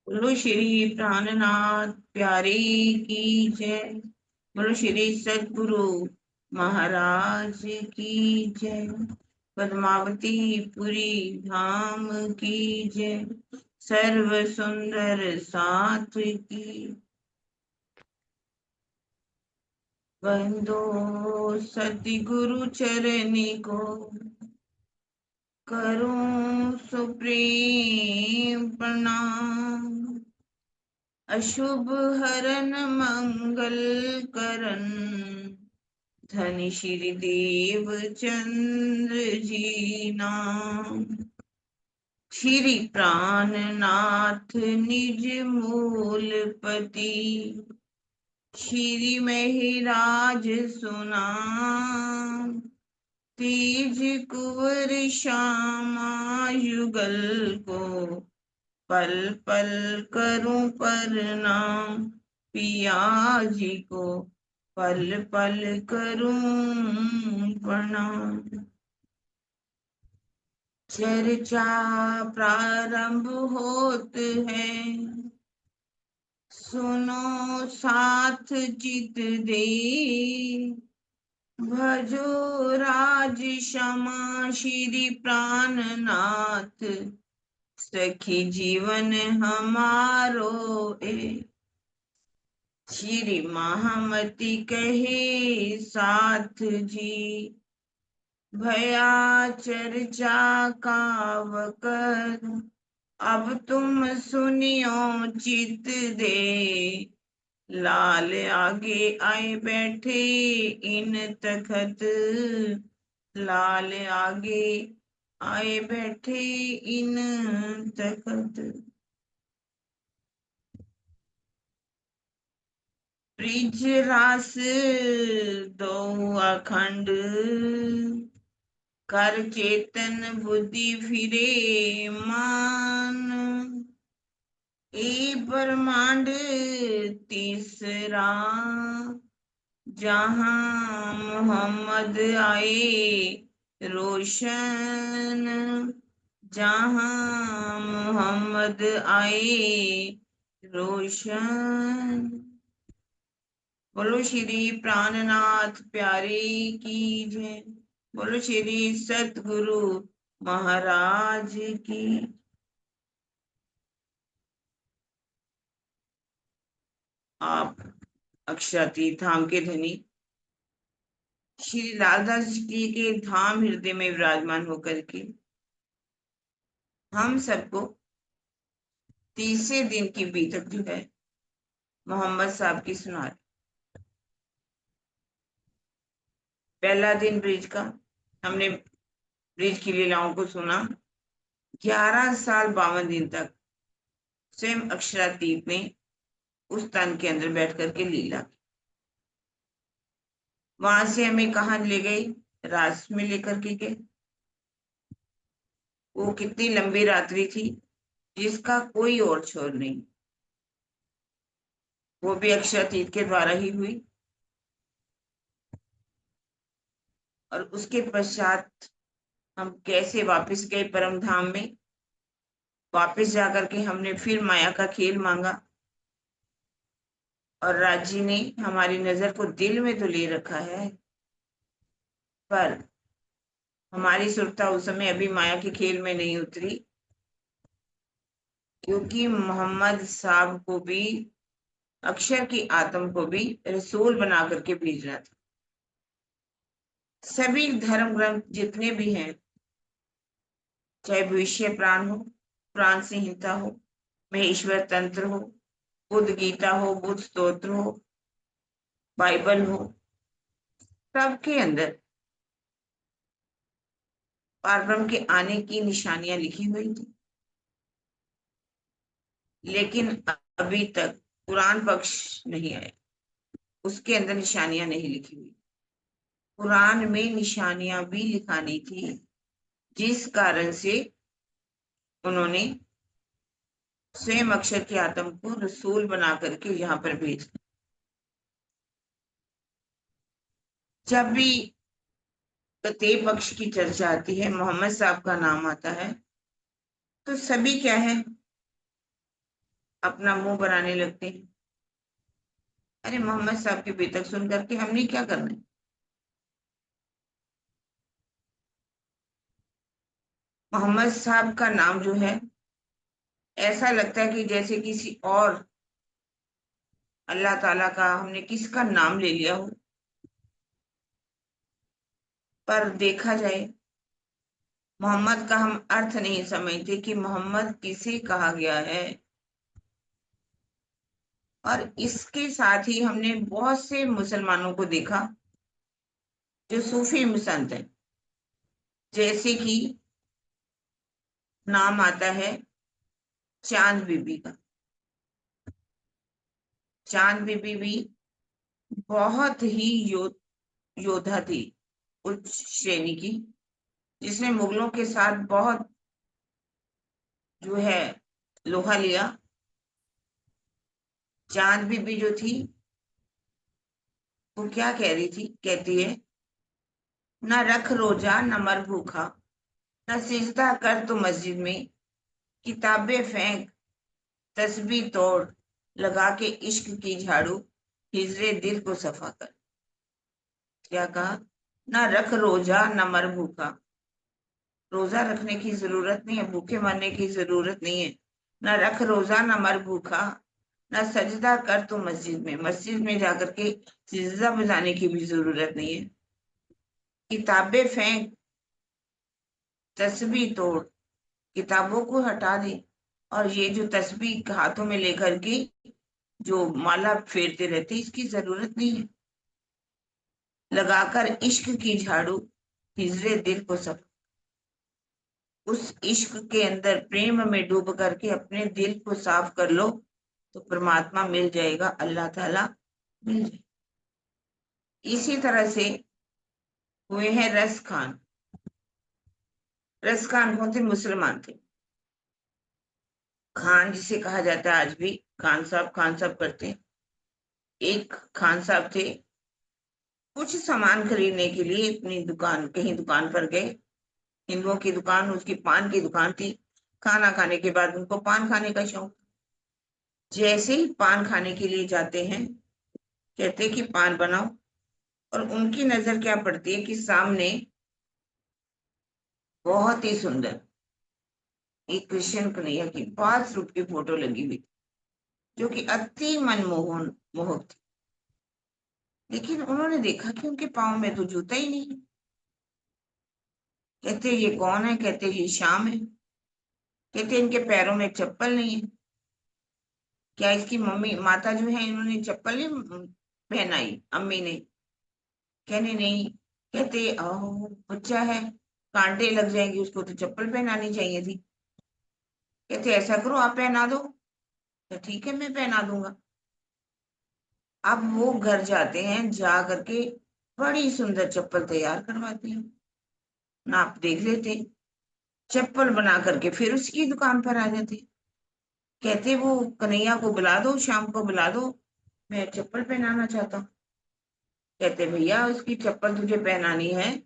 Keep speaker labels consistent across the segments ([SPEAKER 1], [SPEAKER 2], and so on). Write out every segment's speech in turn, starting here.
[SPEAKER 1] बोलो श्री प्राणनाथ प्यारे की जय। बोलो श्री सद्गुरु महाराज की जय। पद्मावती पुरी धाम की जय। सर्व सुंदर साथ की बंदो सतगुरु चरणी को करूं सुप्रीम प्रणाम। अशुभ हरन मंगल करन धन श्री देव चंद्र जी नाम। श्री प्राणनाथ निज मूलपति श्री महिराज सुनाम। तेज कुंवर श्यामा युगल को पल पल करूं प्रणाम। पिया जी को पल पल करूं प्रणाम। चर्चा प्रारंभ होत है सुनो साथ चित दे। भजो राज क्षमा श्री प्राणनाथ सखी जीवन हमारो ए। श्री महामती कहे साथ जी भया चर्चा कावकर। अब तुम सुनियो चित दे लाल आगे आए बैठे इन तखत। लाल आगे आए बैठे इन तखत। ब्रिज रास दो अखंड कर चेतन बुद्धि फिरे मान। ए ब्रह्मांड तीसरा जहां मोहम्मद आए रोशन। जहां मोहम्मद आए रोशन। बोलो श्री प्राणनाथ प्यारे की जय। बोलो श्री सतगुरु महाराज की। आप अक्षरातीत धाम के धनी श्री लालदास जी के धाम हृदय में विराजमान होकर के हम सबको तीसरे दिन की बीतक जो है मोहम्मद साहब की सुना रहे। पहला दिन ब्रिज का हमने ब्रिज की लीलाओं को सुना। 11 साल 52 दिन तक स्वयं अक्षरातीत ने उस तन के अंदर बैठ करके लीला। वहां से हमें कहा ले गई, रास में लेकर के गए। वो कितनी लंबी रात्रि थी जिसका कोई और छोर नहीं। वो भी अक्षरातीत के द्वारा ही हुई। और उसके पश्चात हम कैसे वापस गए परम धाम में। वापस जाकर के हमने फिर माया का खेल मांगा और राजी ने हमारी नजर को दिल में तो ले रखा है, पर हमारी सुरता उस समय अभी माया के खेल में नहीं उतरी, क्योंकि मोहम्मद साहब को भी अक्षर की आत्म को भी रसूल बना करके भेजना था। सभी धर्म ग्रंथ जितने भी हैं, चाहे भविष्य प्राण हो, प्राण संहिता हो, महेश्वर तंत्र हो, बुद्ध गीता हो, बुद्ध स्तोत्र हो, बाइबल हो, सबके अंदर पारब्रह्म के आने की निशानियां लिखी हुई थी। लेकिन अभी तक कुरान पक्ष नहीं आया, उसके अंदर निशानियां नहीं लिखी हुई। कुरान में निशानियां भी लिखानी थी, जिस कारण से उन्होंने स्वयं अक्षर की आत्म को रसूल बना करके यहाँ पर भेजा। जब भी कते पक्ष की चर्चा आती है, मोहम्मद साहब का नाम आता है, तो सभी क्या है, अपना मुंह बनाने लगते हैं। अरे मोहम्मद साहब की बेतक सुन करके हमने क्या करना है। मोहम्मद साहब का नाम जो है, ऐसा लगता है कि जैसे किसी और अल्लाह ताला का हमने किसका नाम ले लिया हो। पर देखा जाए, मोहम्मद का हम अर्थ नहीं समझते कि मोहम्मद किसे कहा गया है। और इसके साथ ही हमने बहुत से मुसलमानों को देखा जो सूफी संत हैं। जैसे कि नाम आता है चांद बीबी का। चांद बीबी भी बहुत ही योद्धा थी, उच्च श्रेणी की, जिसने मुगलों के साथ बहुत जो है लोहा लिया। चांद बीबी जो थी, वो क्या कह रही थी, कहती है, न रख रोजा न मर भूखा, न सिजदा कर तो मस्जिद में, किताबें फेंक तस्बीह तोड़, लगा के इश्क की झाड़ू, हिजरे दिल को सफा कर। क्या कहा? न रख रोजा न मर भूखा। रोजा रखने की जरूरत नहीं है, भूखे मरने की जरूरत नहीं है। न रख रोजा न मर भूखा, न सजदा कर तो मस्जिद में, मस्जिद में जाकर के सिजदा बजाने की भी जरूरत नहीं है। किताबें फेंक तस्बीह तोड़, किताबों को हटा दे, और ये जो तस्बीह हाथों में लेकर के जो माला फेरते रहते, इसकी जरूरत नहीं है। लगाकर इश्क की झाड़ू, हिजरे दिल को सब, उस इश्क के अंदर प्रेम में डूब करके अपने दिल को साफ कर लो, तो परमात्मा मिल जाएगा, अल्लाह ताला मिल जाएगा। इसी तरह से हुए हैं रस खान। रस खान कौन थे? मुसलमान थे। खान जिसे कहा जाता है आज भी, खान साहब करते हैं। एक खान साहब थे, कुछ सामान खरीदने के लिए अपनी दुकान, कहीं दुकान पर गए। हिंदुओं की दुकान, उसकी पान की दुकान थी। खाना खाने के बाद उनको पान खाने का शौक। जैसे ही पान खाने के लिए जाते हैं, कहते कि पान बनाओ, और उनकी नजर क्या पड़ती है कि सामने बहुत ही सुंदर एक कृष्ण कन्हैया की 5 रूप की फोटो लगी हुई, जो कि अति मनमोहन मोहक थी। लेकिन उन्होंने देखा कि उनके पाँव में तो जूता ही नहीं है। कहते ये कौन है? कहते ये श्याम है। कहते इनके पैरों में चप्पल नहीं है। क्या इसकी मम्मी माता जो है, इन्होंने चप्पल नहीं पहनाई अम्मी ने? कहने नहीं। कहते बच्चा है, कांटे लग जाएंगे, उसको तो चप्पल पहनानी चाहिए थी। कहते ऐसा करो, आप पहना दो। तो ठीक है, मैं पहना दूंगा। अब वो घर जाते हैं, जा करके बड़ी सुंदर चप्पल तैयार करवाते हैं, नाप देख लेते, चप्पल बना करके फिर उसकी दुकान पर आ जाते। कहते वो कन्हैया को बुला दो, शाम को बुला दो, मैं चप्पल पहनाना चाहता हूँ। कहते भैया उसकी चप्पल तुझे पहनानी है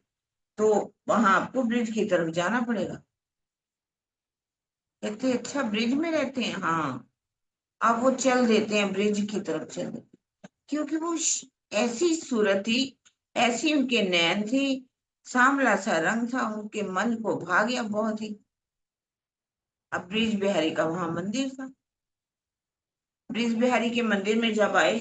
[SPEAKER 1] तो वहां आपको ब्रिज की तरफ जाना पड़ेगा। कहते अच्छा, ब्रिज में रहते हैं? हाँ। अब वो चल देते हैं, ब्रिज की तरफ चल देते, क्योंकि वो ऐसी सूरत थी, ऐसी उनके नैन थी, सांवला सा रंग था, उनके मन को भा गया बहुत ही। अब ब्रिज बिहारी का वहां मंदिर था। ब्रिज बिहारी के मंदिर में जब आए,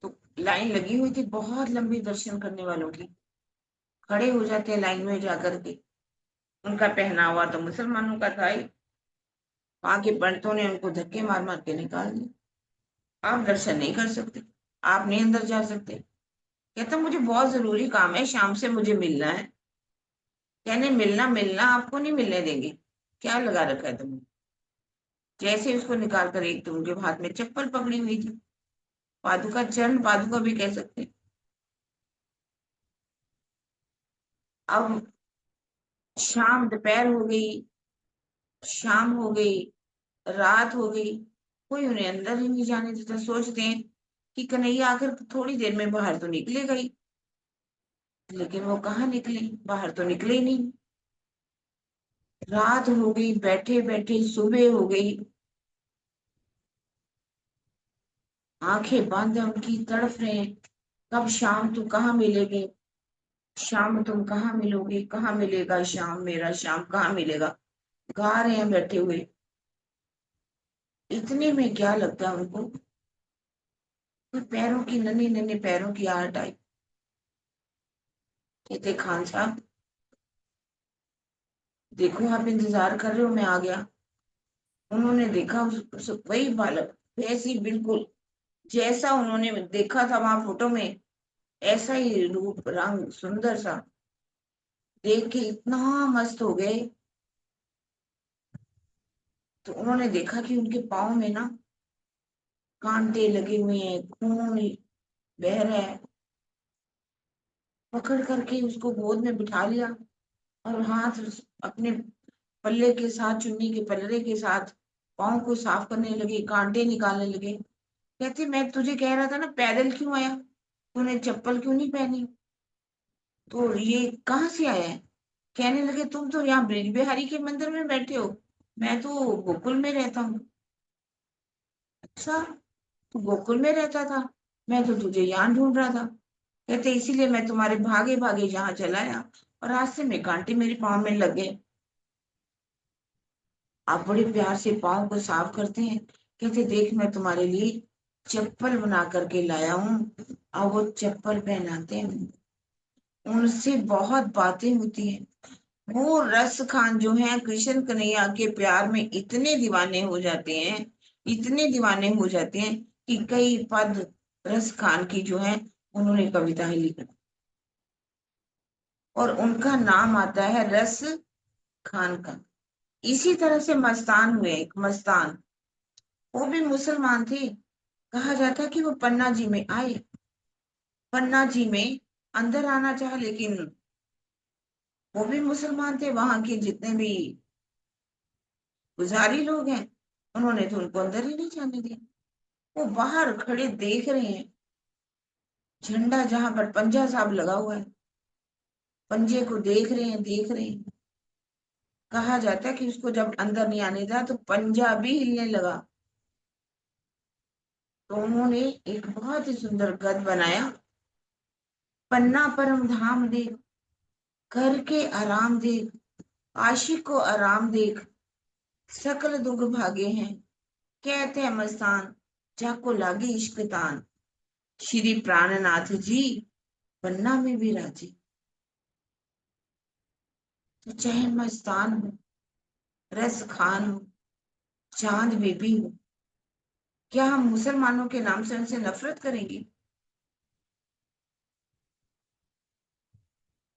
[SPEAKER 1] तो लाइन लगी हुई थी बहुत लंबी दर्शन करने वालों की। खड़े हो जाते हैं लाइन में जाकर के। उनका पहनावा तो मुसलमानों का था ही। वहां के पंडितों ने उनको धक्के मार मार के निकाल दिया। आप दर्शन नहीं कर सकते, आप नहीं अंदर जा सकते। कहता मुझे बहुत जरूरी काम है, शाम से मुझे मिलना है। कहने मिलना मिलना, आपको नहीं मिलने देंगे। क्या लगा रखा है तुमने? जैसे उसको निकाल कर, एक तो उनके हाथ में चप्पल पकड़ी हुई थी, पादुका, चरण पादुका भी कह सकते हैं। अब शाम, दोपहर हो गई, शाम हो गई, रात हो गई, कोई उन्हें अंदर ही नहीं जाने देता। सोचते हैं कि कन्हैया आखिर थोड़ी देर में बाहर तो निकलेगा ही। लेकिन वो कहाँ निकले, बाहर तो निकले ही नहीं। रात हो गई, बैठे बैठे सुबह हो गई, आंखें बंद है उनकी, तड़फ रहे हैं, कब शाम, तू कहाँ मिलेगी शाम, तुम कहाँ मिलोगे, कहाँ मिलेगा शाम, मेरा शाम कहाँ मिलेगा, गा रहे हैं बैठे हुए। इतने में क्या लगता है उनको, कोई पैरों की, नन्हे नन्हे पैरों की आहट आई। कहते खान साहब देखो, आप इंतजार कर रहे हो, मैं आ गया। उन्होंने देखा वही बालक, वैसी बिल्कुल जैसा उन्होंने देखा था वहां फोटो में, ऐसा ही रूप रंग सुंदर सा। देख के इतना मस्त हो गए। तो उन्होंने देखा कि उनके पाँव में ना कांटे लगे हुए हैं, खून बह रहा है। पकड़ करके उसको गोद में बिठा लिया, और हाथ अपने पल्ले के साथ, चुन्नी के पल्ले के साथ पाँव को साफ करने लगे, कांटे निकालने लगे। कहती मैं तुझे कह रहा था ना, पैदल क्यों आया, तूने चप्पल क्यों नहीं पहनी, तो ये कहाँ से आया है। कहने लगे तुम तो यहाँ ब्रिज बिहारी के मंदिर में बैठे हो, मैं तो गोकुल में रहता हूँ। अच्छा, तू गोकुल में रहता था, मैं तो तुझे यहाँ ढूंढ रहा था। कहते इसीलिए मैं तुम्हारे भागे भागे यहाँ चला आया, और रास्ते में कांटे मेरे पाँव में लग गए। आप बड़े प्यार से पाँव को साफ करते हैं। कहते देख, मैं तुम्हारे लिए चप्पल बना करके लाया हूँ, और वो चप्पल पहनाते हैं। उनसे बहुत बातें होती हैं। वो रस खान जो है, कृष्ण कन्हैया के प्यार में इतने दीवाने हो जाते हैं, इतने दीवाने हो जाते हैं कि कई पद रस खान की जो है, उन्होंने कविताएं लिखी, और उनका नाम आता है रस खान का। इसी तरह से मस्तान हुए, एक मस्तान, वो भी मुसलमान थे। कहा जाता है कि वो पन्ना जी में आए, पन्ना जी में अंदर आना चाहा, लेकिन वो भी मुसलमान थे, वहां के जितने भी पुजारी लोग हैं, उन्होंने तो उनको अंदर ही नहीं जाने दिया। वो बाहर खड़े देख रहे हैं, झंडा जहां पर पंजा साहब लगा हुआ है, पंजे को देख रहे हैं, देख रहे हैं। कहा जाता है कि उसको जब अंदर नहीं आने दिया तो पंजा भी हिलने लगा। तो उन्होंने एक बहुत ही सुंदर गद बनाया, पन्ना परम धाम देख, करके आराम देख, आशिक को आराम देख, सकल दुख भागे हैं, कहते हैं मस्तान, जाको लागे इश्क तान, श्री प्राणनाथ जी पन्ना में भी राजी। तो चाहे मस्तान हो, रस खान हो, चांद बेबी हो, क्या हम मुसलमानों के नाम से उनसे नफरत करेंगे।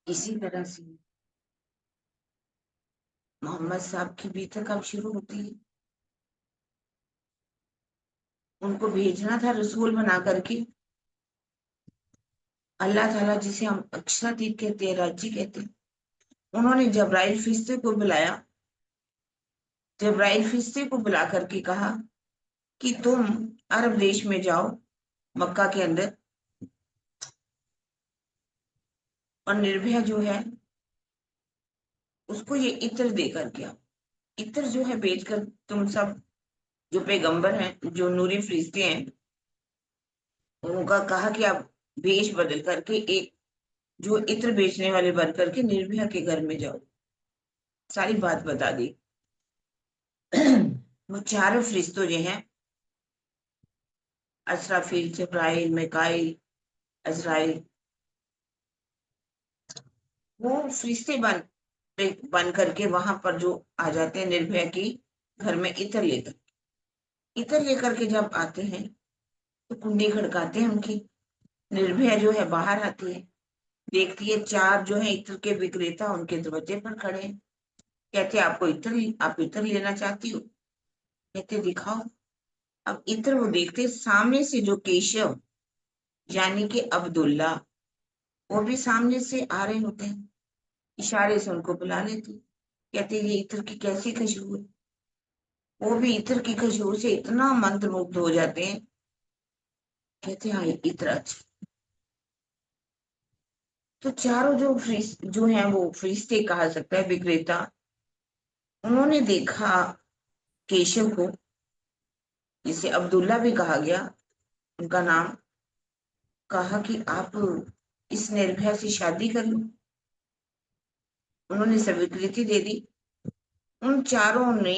[SPEAKER 1] इसी तरह से मोहम्मद साहब की भी तक अब शुरू होती है। उनको भेजना था रसूल बना करके। अल्लाह ताला जिसे हम अक्षरातीत कहते हैं, राज्य कहते हैं, उन्होंने जब्राइल फरिश्ते को बुलाया। जब्राइल फरिश्ते को बुला करके कहा कि तुम अरब देश में जाओ, मक्का के अंदर, और निर्भया जो है उसको ये इत्र दे करके आओ। इत्र जो है बेचकर तुम सब जो पैगंबर हैं, जो नूरी फरिश्ते हैं, उनका कहा कि आप भेष बदल करके एक जो इत्र बेचने वाले बन करके निर्भया के घर में जाओ। सारी बात बता दी। वो चारों फरिश्तों जो हैं, असराफील, जब्राइल, मिकाईल, अजराइल, वो फरिश्ते बन करके वहां पर जो आ जाते हैं निर्भया की घर में, इत्र लेकर, इत्र लेकर के जब आते हैं तो कुंडी खड़काते हैं उनकी। निर्भया जो है बाहर आती है, देखती है चार जो है इत्र के विक्रेता उनके दरवाजे पर खड़े हैं। कहते आपको इत्र, आप इत्र लेना चाहती हो, कहते दिखाओ। अब इत्र वो देखते, सामने से जो केशव यानी कि अब्दुल्ला, वो भी सामने से आ रहे होते हैं, इशारे से उनको बुला लेते, कहते ये इत्र की कैसी खुशबू है। वो भी इत्र की खुशबू से इतना मंत्रमुग्ध हो जाते हैं, कहते हाँ ये इत्र अच्छा। तो चारों जो जो हैं वो फरिश्ते कहा सकता है, विक्रेता, उन्होंने देखा केशव को, जिसे अब्दुल्ला भी कहा गया उनका नाम, कहा कि आप इस निर्भया से शादी कर लो। उन्होंने स्वीकृति दे दी। उन चारों ने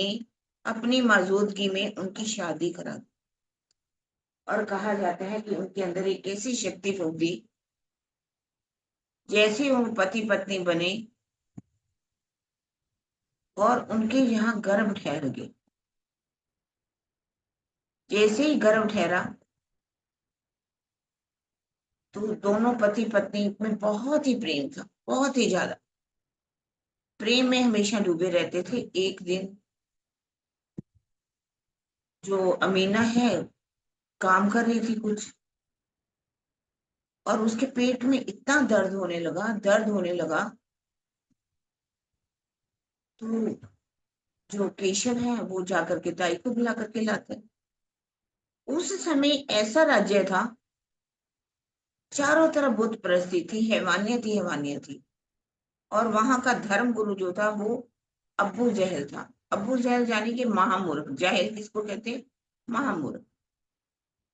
[SPEAKER 1] अपनी मौजूदगी में उनकी शादी करा दी। और कहा जाता है कि उनके अंदर एक ऐसी शक्ति फूंक दी, जैसे वो पति पत्नी बने और उनके यहाँ गर्भ ठहर गए। जैसे ही गर्भ ठहरा तो दोनों पति पत्नी में बहुत ही प्रेम था, बहुत ही ज्यादा प्रेम में हमेशा डूबे रहते थे। एक दिन जो अमीना है काम कर रही थी कुछ, और उसके पेट में इतना दर्द होने लगा, दर्द होने लगा। तो जो केशव है वो जाकर के ताई को बुला करके लाते हैं। उस समय ऐसा राज्य था, चारों तरफ बुत परस्ती थी, हैवानियत ही हैवानियत थी। और वहां का धर्म गुरु जो था वो अब्बू जहल था। अब्बू जहल यानी कि महामूर्ख। जाहिल किसको कहते हैं? महामूर्ख।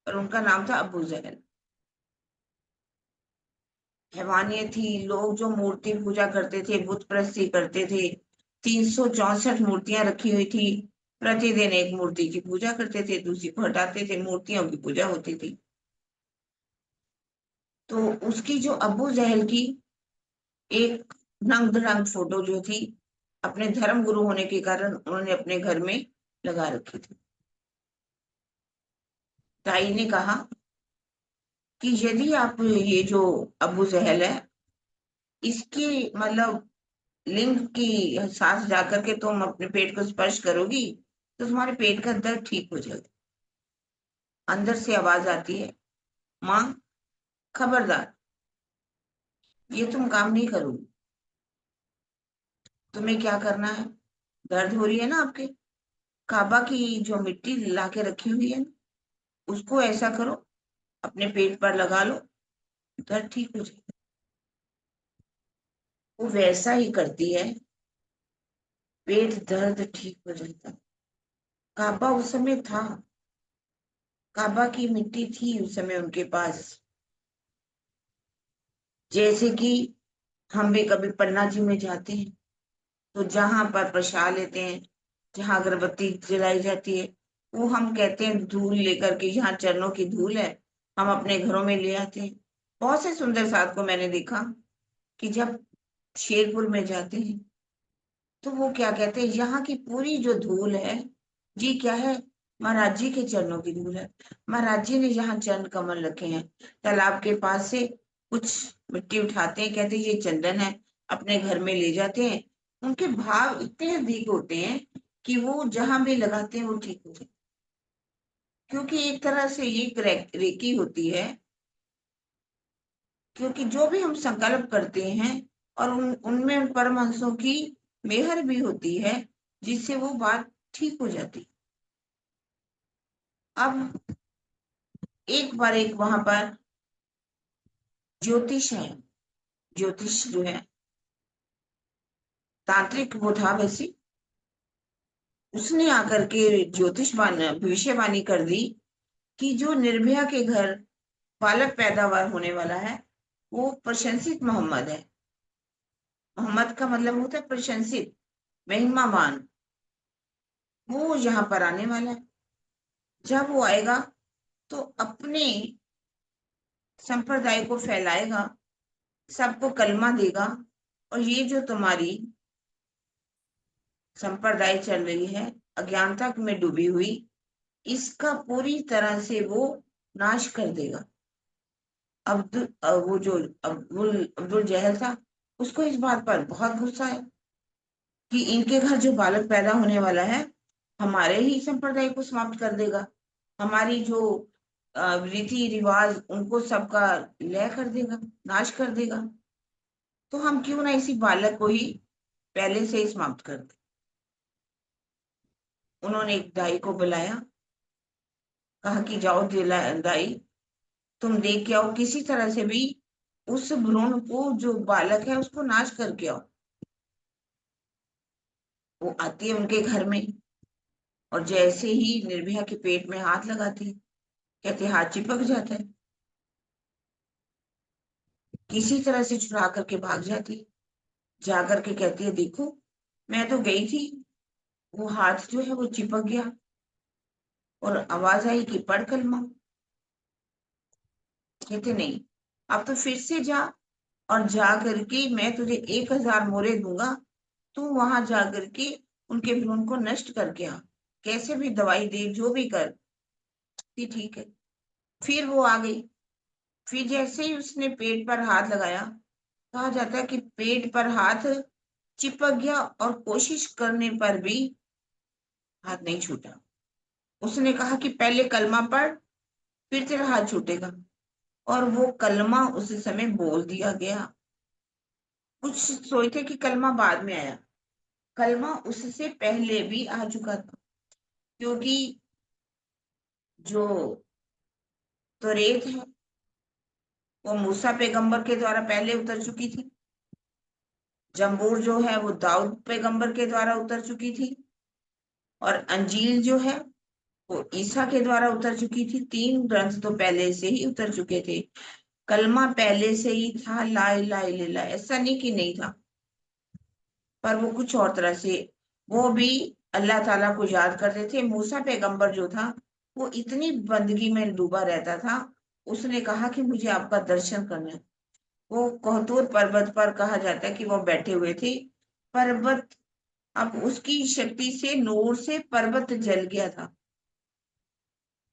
[SPEAKER 1] और उनका नाम था अब्बू जहल। हैवानियत थी। लोग जो मूर्ति पूजा करते थे, बुत परस्ती करते थे, 364 मूर्तियां रखी हुई थी। प्रतिदिन एक मूर्ति की पूजा करते थे, दूसरी को हटाते थे, मूर्तियों की पूजा होती थी। तो उसकी जो अब्बू जहल की एक नंग धड़ंग फोटो जो थी, अपने धर्म गुरु होने के कारण उन्होंने अपने घर में लगा रखी थी। ताई ने कहा कि यदि आप ये जो अब्बू जहल है, इसकी मतलब लिंग की सांस जाकर के तुम अपने पेट को स्पर्श करोगी तो तुम्हारे पेट का दर्द ठीक हो जाएगा। अंदर से आवाज आती है, माँ खबरदार, ये तुम काम नहीं करोगी। तुम्हें क्या करना है? दर्द हो रही है ना आपके, काबा की जो मिट्टी ला के रखी हुई है ना, उसको ऐसा करो, अपने पेट पर लगा लो, दर्द ठीक हो जाएगा। वो वैसा ही करती है, पेट दर्द ठीक हो जाता है। काबा उस समय था, काबा की मिट्टी थी उस समय उनके पास। जैसे कि हम भी कभी पन्ना जी में जाते हैं तो जहां पर प्रसाद लेते हैं, जहां अगरबत्ती जलाई जाती है, वो हम कहते हैं धूल लेकर के, यहाँ चरणों की धूल है, हम अपने घरों में ले आते हैं। बहुत से सुंदर साध को मैंने देखा कि जब शेरपुर में जाते हैं तो वो क्या कहते हैं, यहाँ की पूरी जो धूल है, जी क्या है, महाराज जी के चरणों की धूल है। महाराज जी ने यहाँ चरण कमल रखे हैं। तालाब के पास से कुछ मिट्टी उठाते हैं, कहते हैं ये चंदन है, अपने घर में ले जाते हैं। उनके भाव इतने अधिक होते हैं कि वो जहां भी लगाते हैं वो ठीक हो जाए। क्योंकि एक तरह से ये रेकी होती है, क्योंकि जो भी हम संकल्प करते हैं और उनमें उन परमहंसों की मेहर भी होती है, जिससे वो बात ठीक हो जाती। अब एक बार एक वहां पर ज्योतिष है, ज्योतिष जो है तांत्रिक वो था वैसे, उसने आकर के भविष्यवाणी कर दी कि जो निर्भया के घर बालक पैदावार होने वाला है वो प्रशंसित मोहम्मद है। मोहम्मद का मतलब होता है प्रशंसित, महिमावान। वो यहाँ पर आने वाला है। जब वो आएगा तो अपने संप्रदाय को फैलाएगा, सबको कलमा देगा, और ये जो तुम्हारी संप्रदाय चल रही है अज्ञानता में डूबी हुई, इसका पूरी तरह से वो नाश कर देगा। वो जो अब्दुल जहल था, उसको इस बात पर बहुत गुस्सा है कि इनके घर जो बालक पैदा होने वाला है हमारे ही संप्रदाय को समाप्त कर देगा, हमारी जो रीति रिवाज उनको सबका लय कर देगा, नाश कर देगा। तो हम क्यों ना इसी बालक को ही पहले से ही समाप्त कर दें। उन्होंने एक दाई को बुलाया, कहा कि जाओ दाई, तुम देख के आओ, किसी तरह से भी उस भ्रूण को जो बालक है उसको नाश करके आओ। वो आती है उनके घर में, और जैसे ही निर्भया के पेट में हाथ लगाती है, कहते हाथ चिपक जाता है, किसी तरह से छुड़ा करके भाग जाती है। जा करके कहती है देखो, मैं तो गई थी, वो हाथ जो है वो चिपक गया, और आवाज आई कि पढ़ कलमा। कहते नहीं, अब तो फिर से जा, और जा करके मैं तुझे 1,000 मोरे दूंगा, तू वहां जा करके उनके भ्रूण को नष्ट करके आ, कैसे भी दवाई दे, जो भी कर। कि ठीक है। फिर वो आ गई। फिर जैसे ही उसने पेट पर हाथ लगाया, कहा जाता है कि पेट पर हाथ चिपक गया, और कोशिश करने पर भी हाथ नहीं छूटा। उसने कहा कि पहले कलमा पढ़, फिर तेरा हाथ छूटेगा। और वो कलमा उस समय बोल दिया गया। कुछ सोचते कि कलमा बाद में आया, कलमा उससे पहले भी आ चुका था, क्योंकि जो तोरेत है वो मूसा पैगंबर के द्वारा पहले उतर चुकी थी। जंबूर जो है वो दाऊद पैगंबर के द्वारा उतर चुकी थी। और अंजील जो है वो ईसा के द्वारा उतर चुकी थी। 3 ग्रंथ तो पहले से ही उतर चुके थे। कलमा पहले से ही था, ला इलाहा इल्लल्लाह, ऐसा नहीं कि नहीं था, पर वो कुछ और तरह से, वो भी अल्लाह ताला को याद करते थे। मूसा पैगंबर जो था वो इतनी बंदगी में डूबा रहता था, उसने कहा कि मुझे आपका दर्शन करना है। वो कहतूर पर्वत पर कहा जाता है कि वो बैठे हुए थे। पर्वत, अब उसकी शक्ति से, नूर से पर्वत जल गया था।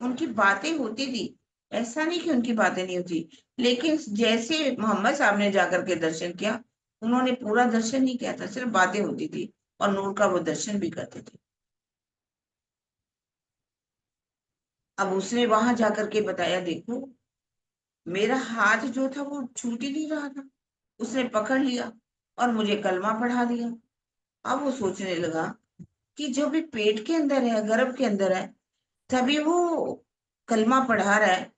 [SPEAKER 1] उनकी बातें होती थी, ऐसा नहीं कि उनकी बातें नहीं होती, लेकिन जैसे मोहम्मद साहब ने जाकर के दर्शन किया, उन्होंने पूरा दर्शन नहीं किया था, सिर्फ बातें होती थी, और नूर का वो दर्शन भी करते थे। अब उसने वहां जाकर के बताया देखो, मेरा हाथ जो था वो छूट ही नहीं रहा था, उसने पकड़ लिया और मुझे कलमा पढ़ा दिया। अब वो सोचने लगा कि जो भी पेट के अंदर है, गर्भ के अंदर है, तभी वो कलमा पढ़ा रहा है,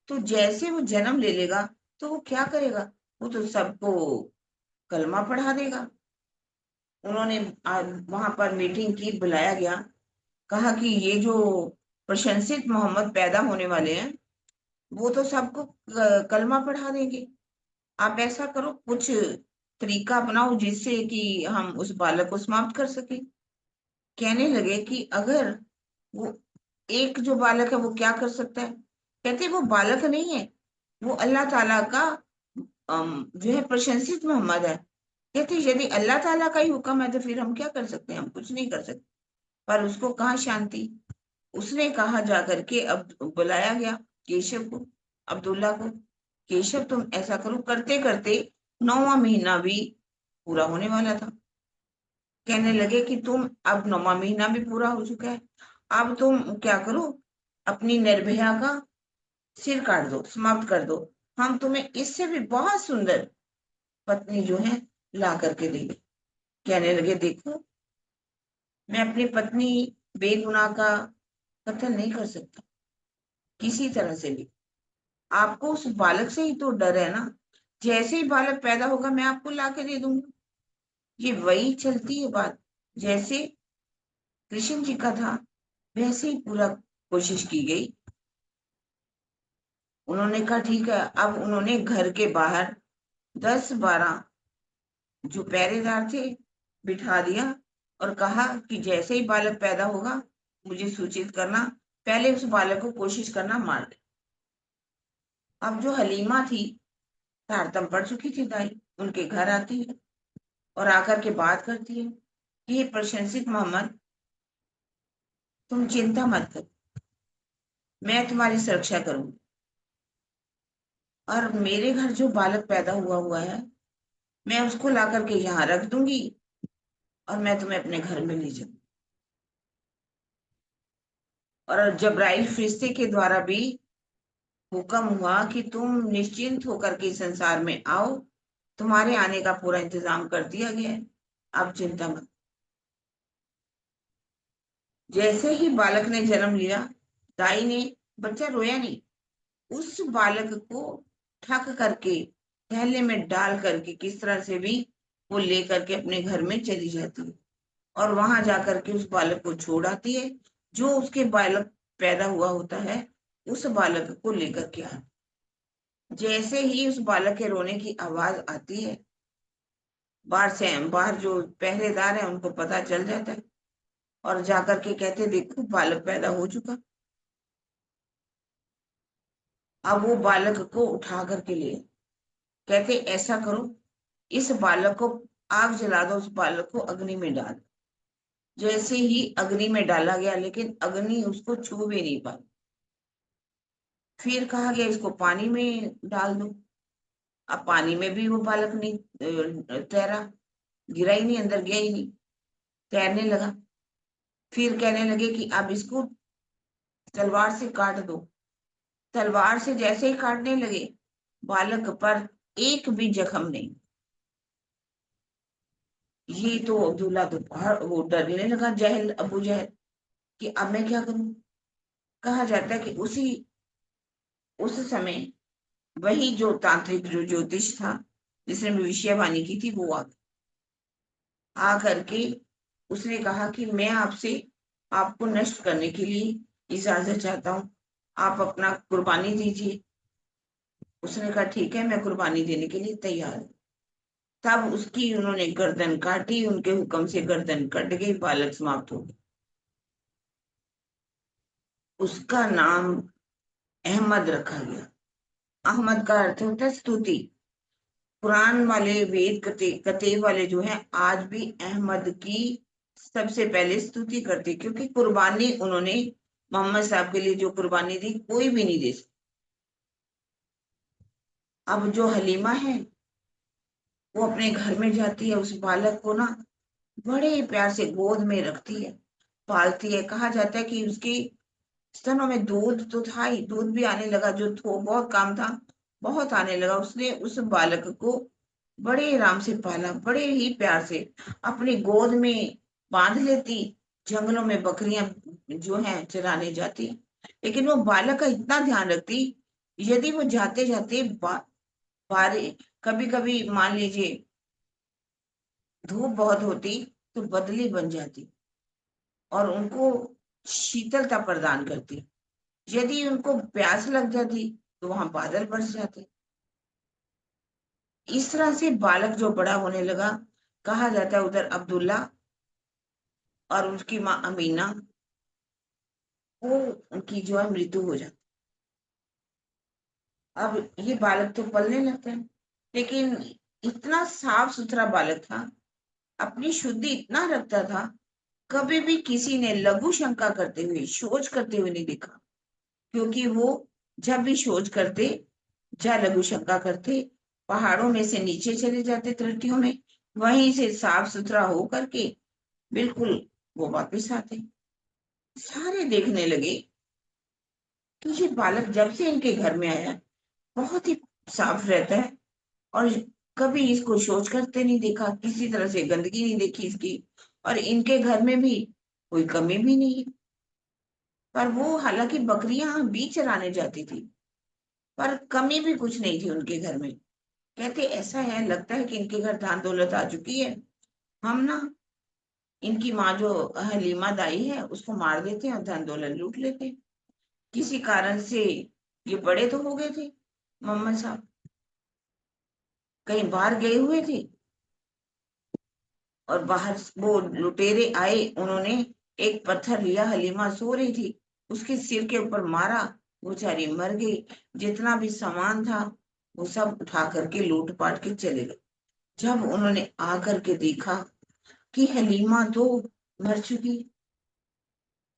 [SPEAKER 1] तो जैसे वो जन्म ले लेगा तो वो क्या करेगा, वो तो सबको कलमा पढ़ा देगा। उन्होंने वहां पर मीटिंग की, बुलाया गया, कहा कि ये जो प्रशंसित मोहम्मद पैदा होने वाले हैं, वो तो सबको कलमा पढ़ा देंगे। आप ऐसा करो, कुछ तरीका अपनाओ जिससे कि हम उस बालक को समाप्त कर सके। कहने लगे कि अगर वो एक जो बालक है वो क्या कर सकता है, कहते वो बालक नहीं है, वो अल्लाह ताला का जो है प्रशंसित मोहम्मद है। कहते यदि अल्लाह ताला का ही हुक्म है तो फिर हम क्या कर सकते हैं, हम कुछ नहीं कर सकते। पर उसको कहाँ शांति, उसने कहा जाकर के, अब बुलाया गया केशव को, अब्दुल्ला को, केशव तुम ऐसा करो, करते करते 9वां महीना भी पूरा होने वाला था। कहने लगे कि तुम, अब 9वां महीना भी पूरा हो चुका है, अब तुम क्या करो, अपनी निर्भया का सिर काट दो, समाप्त कर दो, हम तुम्हें इससे भी बहुत सुंदर पत्नी जो है ला करके देंगे। कहने लगे देखो, मैं अपनी पत्नी बेगुनाह का कत्ल नहीं कर सकता किसी तरह से भी। आपको उस बालक से ही तो डर है ना, जैसे ही बालक पैदा होगा मैं आपको ला के दे दूंगा। ये वही चलती है बात, जैसे कृष्ण जी का था वैसे ही पूरा कोशिश की गई। उन्होंने कहा ठीक है। अब उन्होंने घर के बाहर 10-12 जो पहरेदार थे बिठा दिया, और कहा कि जैसे ही बालक पैदा होगा मुझे सूचित करना, पहले उस बालक को कोशिश करना मार दे। अब जो हलीमा थी, तारतम पड़ चुकी थी दाई, उनके घर आती है और आकर के बात करती है कि ये प्रशंसित मोहम्मद, तुम चिंता मत करो, मैं तुम्हारी सुरक्षा करूंगी, और मेरे घर जो बालक पैदा हुआ हुआ है मैं उसको ला करके यहाँ रख दूंगी, और मैं तुम्हें अपने घर में ले जाऊंगी। और जब्राइल फरिश्ते के द्वारा भी हुक्म हुआ कि तुम निश्चिंत होकर के इस संसार में आओ, तुम्हारे आने का पूरा इंतजाम कर दिया गया है, आप चिंता मत। जैसे ही बालक ने जन्म लिया, दाई ने, बच्चा रोया नहीं, उस बालक को ठक करके थैले में डाल करके किस तरह से भी वो लेकर के अपने घर में चली जाती है। और वहां जाकर के उस बालक को छोड़ आती है। जो उसके बालक पैदा हुआ होता है उस बालक को लेकर के आती। जैसे ही उस बालक के रोने की आवाज आती है, बाहर जो पहरेदार है उनको पता चल जाता है और जाकर के कहते देखो बालक पैदा हो चुका। अब वो बालक को उठा करके ले कहते ऐसा करो, इस बालक को आग जला दो, उस बालक को अग्नि में डाल। जैसे ही अग्नि में डाला गया लेकिन अग्नि उसको छू भी नहीं पाई। फिर कहा गया इसको पानी में डाल दो। अब पानी में भी वो बालक नहीं तैरा, गिरा ही नहीं, अंदर गया ही नहीं, तैरने लगा। फिर कहने लगे कि अब इसको तलवार से काट दो। तलवार से जैसे ही काटने लगे, बालक पर एक भी जख्म नहीं। ये तो अब्दुल्ला तो वो डरने लगा, जहल अबू जहल, कि अब मैं क्या करूं। कहा जाता है कि उस समय वही जो तांत्रिक जो ज्योतिष था जिसने भविष्यवाणी की थी, वो आ करके उसने कहा कि मैं आपसे आपको नष्ट करने के लिए इजाजत चाहता हूँ, आप अपना कुर्बानी दीजिए। उसने कहा ठीक है, मैं कुर्बानी देने के लिए तैयार हूँ। तब उसकी उन्होंने गर्दन काटी, उनके हुक्म से गर्दन कट गई, बालक समाप्त हो गया। उसका नाम अहमद रखा गया। अहमद का अर्थ होता है स्तुति। कुरान वाले वेद कतेब वाले जो हैं आज भी अहमद की सबसे पहले स्तुति करते, क्योंकि कुर्बानी उन्होंने मोहम्मद साहब के लिए जो कुर्बानी दी कोई भी नहीं दे सकता। अब जो हलीमा है वो अपने घर में जाती है, उस बालक को ना बड़े प्यार से गोद में रखती है, पालती है। कहा जाता है कि उसकी स्तनों में दूध तो था ही, दूध भी आने लगा, जो बहुत काम था बहुत आने लगा। उसने उस बालक को बड़े आराम से पाला, बड़े ही प्यार से अपनी गोद में बांध लेती। जंगलों में बकरियां जो हैं चराने जाती, लेकिन वो बालक का इतना ध्यान रखती, यदि वो जाते जाते बारिश, कभी कभी मान लीजिए धूप बहुत होती तो बदली बन जाती और उनको शीतलता प्रदान करती। यदि उनको प्यास लग जाती तो वहां बादल बरस जाते। इस तरह से बालक जो बड़ा होने लगा, कहा जाता है उधर अब्दुल्ला और उसकी माँ अमीना, वो उनकी जो है मृत्यु हो जाती। अब ये बालक तो पलने लगते हैं, लेकिन इतना साफ सुथरा बालक था, अपनी शुद्धि इतना रखता था, कभी भी किसी ने लघु शंका करते हुए, सोच करते हुए नहीं देखा। क्योंकि वो जब भी सोच करते या लघु शंका करते, पहाड़ों में से नीचे चले जाते तृटियों में, वहीं से साफ सुथरा हो करके बिल्कुल वो वापिस आते। सारे देखने लगे कि ये बालक जब से इनके घर में आया बहुत ही साफ रहता है, और कभी इसको शौच करते नहीं देखा, किसी तरह से गंदगी नहीं देखी इसकी, और इनके घर में भी कोई कमी भी नहीं है। पर वो हालांकि बकरियां भी चराने जाती थी, पर कमी भी कुछ नहीं थी उनके घर में। कहते ऐसा है, लगता है कि इनके घर धन दौलत आ चुकी है, हम ना इनकी माँ जो हलीमा दाई है उसको मार देते हैं और धन दौलत लूट लेते हैं। किसी कारण से ये बड़े तो हो गए थे मोहम्मद साहब, कहीं बाहर गए हुए थे, और बाहर वो लुटेरे आए, उन्होंने एक पत्थर लिया, हलीमा सो रही थी, उसके सिर के ऊपर मारा, वो बेचारी मर गई। जितना भी सामान था वो सब उठा करके लूट पाट के चले गए। जब उन्होंने आकर के देखा कि हलीमा तो मर चुकी,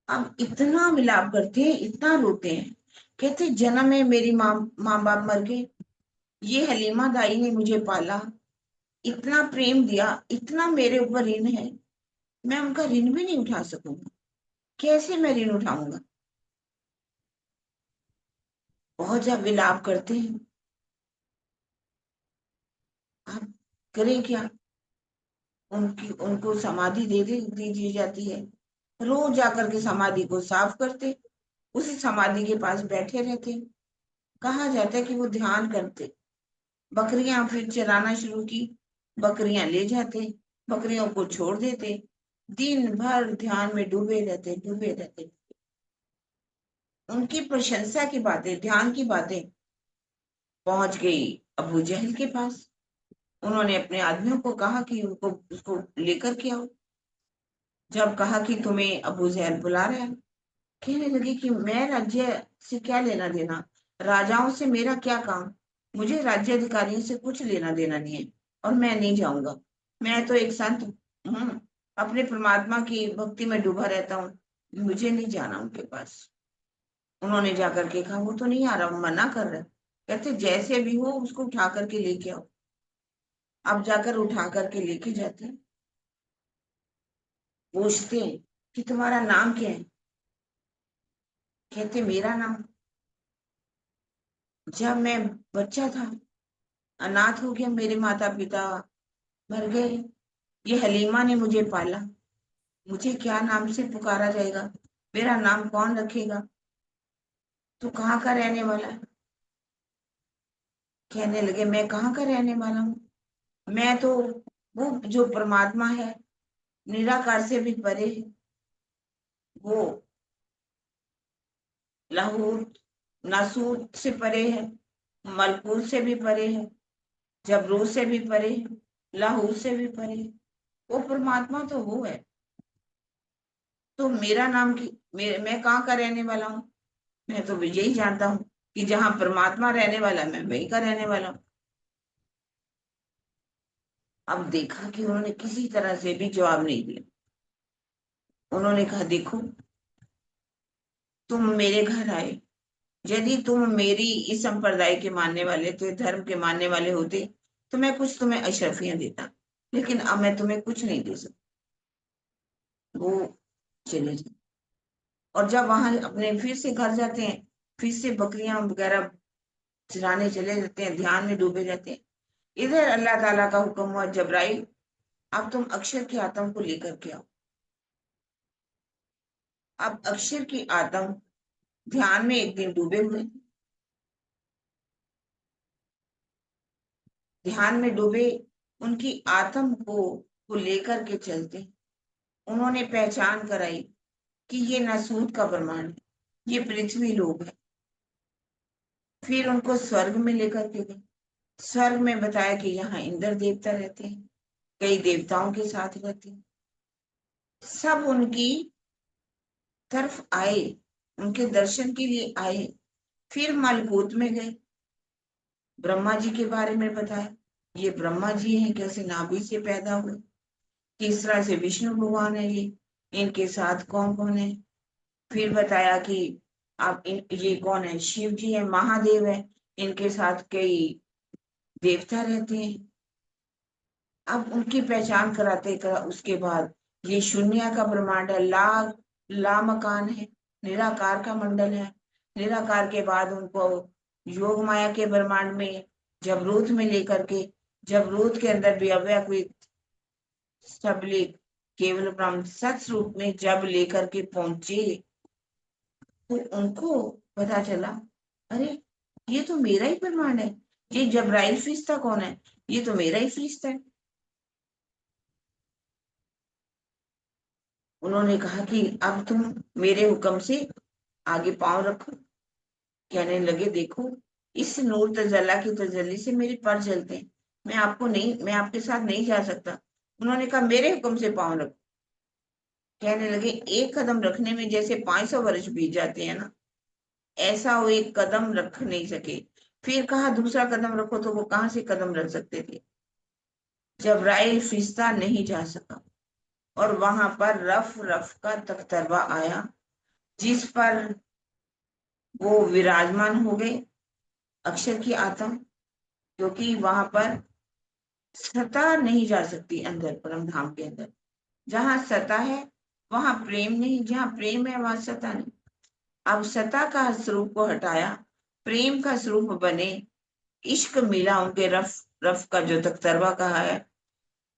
[SPEAKER 1] अब इतना मिलाप करते हैं, इतना रोते हैं। कहते जन्म में मेरी माँ बाप मर गए, ये हलीमा दाई ने मुझे पाला, इतना प्रेम दिया, इतना मेरे ऊपर ऋण है, मैं उनका ऋण भी नहीं उठा सकूंगा। कैसे मैं ऋण उठाऊंगा। बहुत जब विलाप करते हैं। आप करें क्या। उनको समाधि दे दी जाती है। रोज जाकर के समाधि को साफ करते, उसी समाधि के पास बैठे रहते। कहा जाता है कि वो ध्यान करते। बकरियां फिर चराना शुरू की, बकरियां ले जाते, बकरियों को छोड़ देते, दिन भर ध्यान में डूबे रहते, डूबे रहते। उनकी प्रशंसा की बातें, ध्यान की बातें पहुंच गई अबू जहल के पास। उन्होंने अपने आदमियों को कहा कि उनको उसको लेकर के आओ। जब कहा कि तुम्हें अबू जहल बुला रहा है, कहने लगे कि मैं राज्य से क्या लेना देना, राजाओं से मेरा क्या काम, मुझे राज्य अधिकारियों से कुछ लेना देना नहीं है, और मैं नहीं जाऊंगा। मैं तो एक संत हूँ, अपने परमात्मा की भक्ति में डूबा रहता हूँ, मुझे नहीं जाना उनके पास। उन्होंने जाकर के कहा वो तो नहीं आ रहा, वो मना कर रहा है। कहते जैसे भी हो उसको उठा करके लेके आओ। अब जाकर उठा करके लेके जाते हैं, पूछते हैं कि तुम्हारा नाम क्या है। कहते मेरा नाम, जब मैं बच्चा था, अनाथ हो गया, मेरे माता पिता मर गए, ये हलीमा ने मुझे पाला, मुझे क्या नाम से पुकारा जाएगा, मेरा नाम कौन रखेगा, तू कहाँ का रहने वाला है। कहने लगे मैं कहाँ का रहने वाला हूँ, मैं तो वो जो परमात्मा है, निराकार से भी परे है, वो लाहूत नासूत से परे है, मलकूत से भी परे है, जबरूत से भी परे है, लाहूत से भी परे है। वो परमात्मा तो वो है। तो मेरा नाम की मैं कहाँ का रहने वाला हूँ। मैं तो यही जानता हूँ कि जहां परमात्मा रहने वाला है, मैं वहीं का रहने वाला हूँ। अब देखा कि उन्होंने किसी तरह से भी जवाब नहीं दिया। उन्होंने कहा देखो, तुम मेरे घर आए, यदि तुम मेरी इस संप्रदाय के मानने वाले थे, धर्म के मानने वाले होते, तो मैं कुछ तुम्हें अशरफियां देता, लेकिन अब मैं तुम्हें कुछ नहीं दे सकता। वो चले जाए। और जब वहां अपने फिर से घर जाते हैं, फिर से बकरियां वगैरह चराने चले जाते हैं, ध्यान में डूबे रहते हैं। इधर अल्लाह ताला का हुक्म हुआ, जबराइल अब तुम अक्षर की आत्म को लेकर के आओ। अब अक्षर की आत्म ध्यान में एक दिन डूबे हुए, ध्यान में डूबे, उनकी आत्म को लेकर के चलते। उन्होंने पहचान कराई कि ये नसूद का ब्रह्मांड है, ये पृथ्वी लोक है। फिर उनको स्वर्ग में लेकर के गए। स्वर्ग में बताया कि यहाँ इंद्र देवता रहते हैं, कई देवताओं के साथ रहते हैं। सब उनकी तरफ आए, उनके दर्शन के लिए आए। फिर मलकूत में गए, ब्रह्मा जी के बारे में बताया, ये ब्रह्मा जी हैं, कैसे नाभि से पैदा हुए। तीसरा से विष्णु भगवान है, ये इनके साथ कौन कौन है। फिर बताया कि आप ये कौन है, शिव जी है, महादेव है, इनके साथ कई देवता रहते हैं। अब उनकी पहचान कराते उसके बाद ये शून्य का ब्रह्मांड है, ला मकान है, निराकार का मंडल है। निराकार के बाद उनको योग माया के ब्रह्मांड में, जबरूत में लेकर के, जबरूत के अंदर भी अव्यक्त सबले केवल ब्रह्म सच रूप में जब लेकर के पहुंचे, तो उनको पता चला, अरे ये तो मेरा ही ब्रह्मांड है, ये जबराइल फरिश्ता कौन है, ये तो मेरा ही फरिश्ता है। उन्होंने कहा कि अब तुम मेरे हुक्म से आगे पांव रखो। कहने लगे देखो, इस नूर तजल्ला की तजल्ली से मेरे पर जलते हैं, मैं आपके साथ नहीं जा सकता। उन्होंने कहा मेरे हुक्म से पांव रखो। कहने लगे एक कदम रखने में जैसे 500 वर्ष बीत जाते हैं ना, ऐसा वो एक कदम रख नहीं सके। फिर कहा दूसरा कदम रखो, तो वो कहां से कदम रख सकते थे। जबराइल फरिश्ता नहीं जा सका, और वहां पर रफ रफ का तख्तरवा आया, जिस पर वो विराजमान हो गए, अक्षर की आत्मा। क्योंकि वहां पर सता नहीं जा सकती, अंदर परम धाम के अंदर जहां सता है वहां प्रेम नहीं, जहां प्रेम है वहां सता नहीं। अब सता का स्वरूप को हटाया, प्रेम का स्वरूप बने, इश्क मिला उनके रफ रफ का जो तख्तरवा कहा है।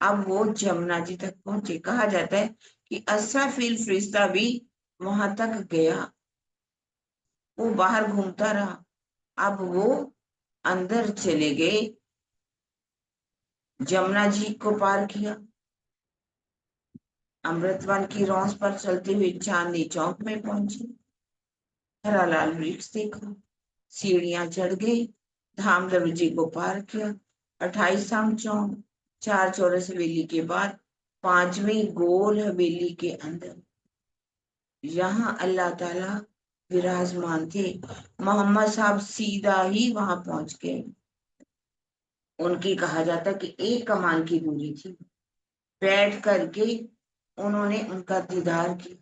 [SPEAKER 1] अब वो जमुना जी तक पहुंचे। कहा जाता है कि असराफील फरिश्ता भी वहां तक गया, वो बाहर घूमता रहा। अब वो अंदर चले गए, जमुना जी को पार किया। अमृतवन की रौस पर चलते हुए चांदनी चौक में पहुंची। हरा लाल वृक्ष देखा, सीढ़ियां चढ़ गई, धाम दरवाजे को पार किया। 28 आम चौक, 4 चौरस हवेली के बाद 5वीं गोल हवेली के अंदर, यहाँ अल्लाह ताला विराजमान थे। मोहम्मद साहब सीधा ही वहां पहुंच गए। उनकी कहा जाता कि एक कमान की दूरी थी। बैठ करके उन्होंने उनका दीदार किया।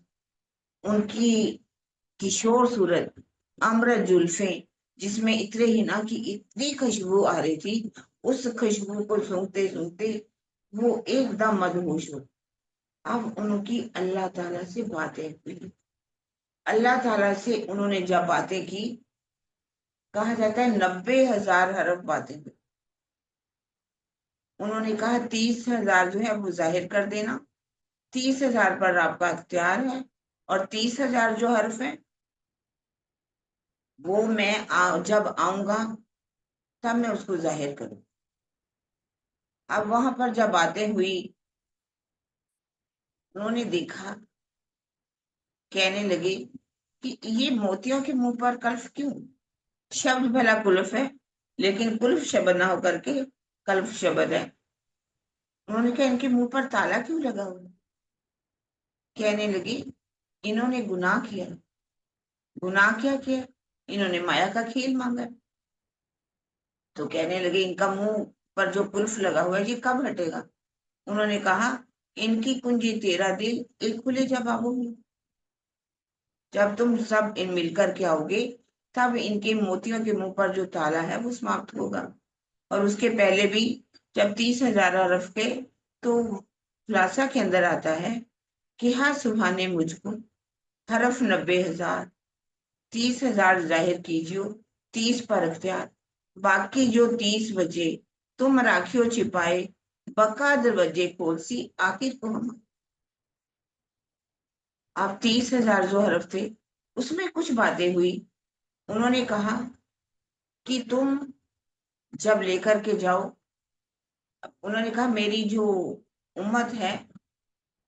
[SPEAKER 1] उनकी किशोर सूरत, अमृत जुल्फें, जिसमें इतने ही ना कि इतनी खुशबू आ रही थी, उस खुशबू को सूंघते सूंघते वो एकदम मदहोश हो। अब उनकी अल्लाह ताला से बातें हुई। अल्लाह ताला से उन्होंने जब बातें की, कहा जाता है 90,000 हरफ बातें हुई। उन्होंने कहा 30,000 जो है वो जाहिर कर देना, 30,000 पर आपका अख्तियार है, और 30,000 जो हर्फ है वो मैं जब आऊंगा तब मैं उसको जाहिर करूं। अब वहां पर जब बातें हुई, उन्होंने देखा, कहने लगे कि ये मोतियों के मुंह पर कल्फ क्यों? शब्द भला कुल्फ है, लेकिन कुल्फ शब्द ना होकर के कल्फ शब्द है। उन्होंने कहा इनके मुंह पर ताला क्यों लगा हुआ? कहने लगी इन्होंने गुनाह किया। गुनाह क्या किया? इन्होंने माया का खेल मांगा। तो कहने लगे इनका मुंह पर जो कुल्फ लगा हुआ है ये कब हटेगा? उन्होंने कहा इनकी कुंजी तेरा दिल, एक खुले जब आओगे, जब तुम सब इन मिलकर के आओगे तब इनके मोतियों के मुंह पर जो ताला है वो समाप्त होगा। और उसके पहले भी जब 30,000 हरफ के, तो खुलासा के अंदर आता है कि हाँ सुभाने मुझको हरफ 90,000, 30,000 जाहिर कीजियो, 30 पर अख्तियार, बाकी जो 30 बचे तुम राखियो छिपाए, बका दरवाजे खोलसी आखिर को हम। आप 30,000 जो हरफ थे उसमें कुछ बातें हुई। उन्होंने कहा कि तुम जब लेकर के जाओ, उन्होंने कहा मेरी जो उम्मत है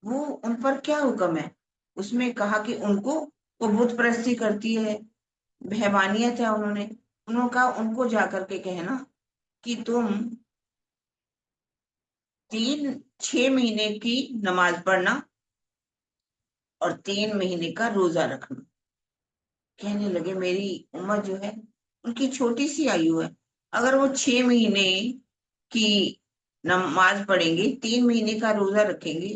[SPEAKER 1] वो उन पर क्या हुक्म है? उसमें कहा कि उनको वो बुत परस्ती करती है, बेहवानियत है। उन्होंने कहा उनको जाकर के कहना कि तुम 6 महीने की नमाज पढ़ना और 3 महीने का रोजा रखना। कहने लगे मेरी उम्र जो है उनकी छोटी सी आयु है, अगर वो 6 महीने की नमाज पढ़ेंगे, 3 महीने का रोजा रखेंगे,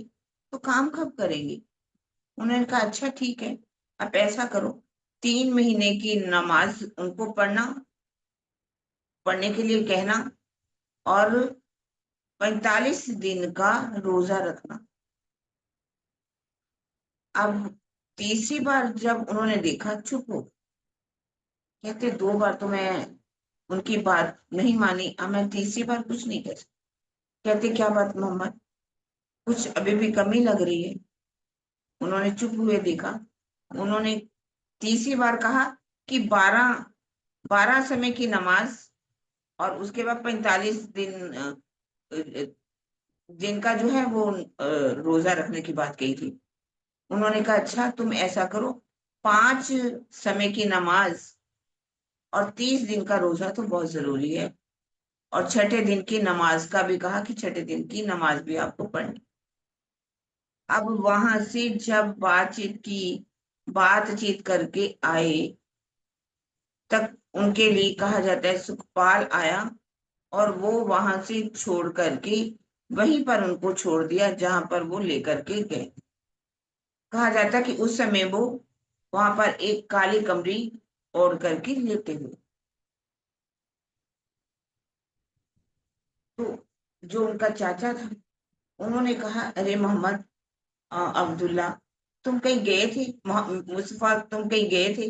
[SPEAKER 1] तो काम कब करेंगे? उन्होंने कहा अच्छा ठीक है, आप ऐसा करो, 3 महीने की नमाज उनको पढ़ने के लिए कहना, और 45 दिन का रोजा रखना। अब तीसरी बार जब उन्होंने देखा, चुप हो। कहते 2 बार तो मैं उनकी बात नहीं मानी, अब मैं तीसरी बार कुछ नहीं कर सकती। कहते क्या बात मोहम्मद, कुछ अभी भी कमी लग रही है? उन्होंने चुप हुए देखा। उन्होंने तीसरी बार कहा कि 12 समय की नमाज, और उसके बाद 45 दिन का जो है वो रोजा रखने की बात कही थी। उन्होंने कहा अच्छा तुम ऐसा करो, 5 समय की नमाज और 30 दिन का रोजा तो बहुत जरूरी है, और छठे दिन की नमाज का भी कहा कि छठे दिन की नमाज भी आपको पढ़नी। अब वहां से जब बातचीत करके आए, तक उनके लिए कहा जाता है सुखपाल आया, और वो वहां से छोड़ करके वहीं पर उनको छोड़ दिया जहां पर वो लेकर के गए। कहा जाता है कि उस समय वो वहां पर एक काली कमरी ओढ़ करके लेटे हुए। तो जो उनका चाचा था, उन्होंने कहा अरे मोहम्मद, अब्दुल्ला, तुम कहीं गए थे? मुस्तफा तुम कहीं गए थे?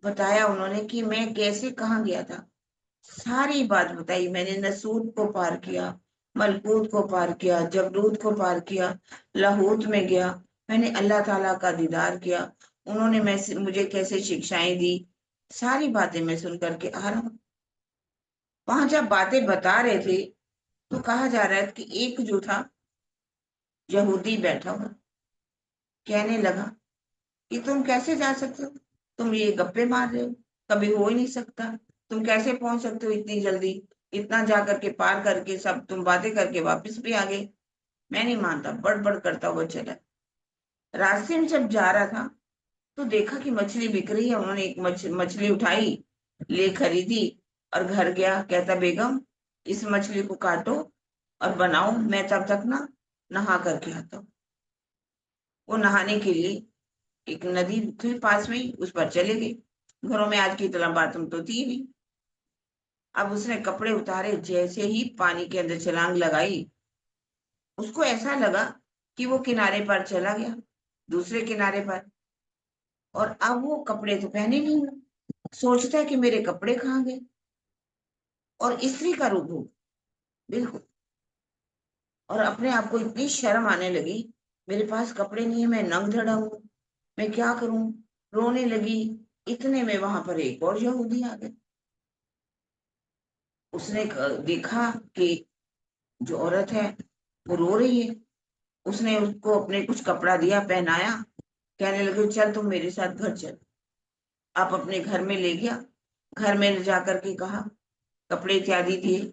[SPEAKER 1] बताया उन्होंने कि मैं कैसे कहाँ गया था। सारी बात बताई मैंने, नसूद को पार किया, मलकूत को पार किया, जबरूत को पार किया, लाहौत में गया, मैंने अल्लाह ताला का दीदार किया, उन्होंने मुझे कैसे शिक्षाएं दी, सारी बातें मैं सुन करके आ रहा हूँ। वहां जब बातें बता रहे थे तो कहा जा रहा है कि एक जो था यहूदी बैठा हुआ, कहने लगा कि तुम कैसे जा सकते हो, तुम ये गप्पे मार रहे हो, कभी हो ही नहीं सकता, तुम कैसे पहुंच सकते हो इतनी जल्दी, इतना जा करके पार करके सब तुम बातें करके वापस भी आ गए। मैं नहीं मानता, बड़बड़ करता हुआ चला। रास्ते में जब जा रहा था तो देखा कि मछली बिक रही है, उन्होंने एक मछली उठाई, ले खरीदी और घर गया। कहता बेगम इस मछली को काटो और बनाओ, मैं तब तक ना नहा करके आता हूँ। वो नहाने के लिए एक नदी थी पास में ही, उस पर चले गए। घरों में आज की तरह बाथरूम तो थी नहीं। अब उसने कपड़े उतारे, जैसे ही पानी के अंदर छलांग लगाई, उसको ऐसा लगा कि वो किनारे पर चला गया, दूसरे किनारे पर। और अब वो कपड़े तो पहने नहीं हुए, सोचता है कि मेरे कपड़े कहाँ गए, और स्त्री का रूप हो बिल्कुल। और अपने आप को इतनी शर्म आने लगी, मेरे पास कपड़े नहीं है, मैं नंग धड़ा हूं, मैं क्या करूं, रोने लगी। इतने में वहां पर एक और यहूदी आ गए। उसने देखा कि जो औरत है वो रो रही है। उसने उसको अपने कुछ कपड़ा दिया, पहनाया, कहने लगे चल तुम मेरे साथ घर चल। आप अपने घर में ले गया, घर में ले जाकर के कहा, कपड़े इत्यादि दिए।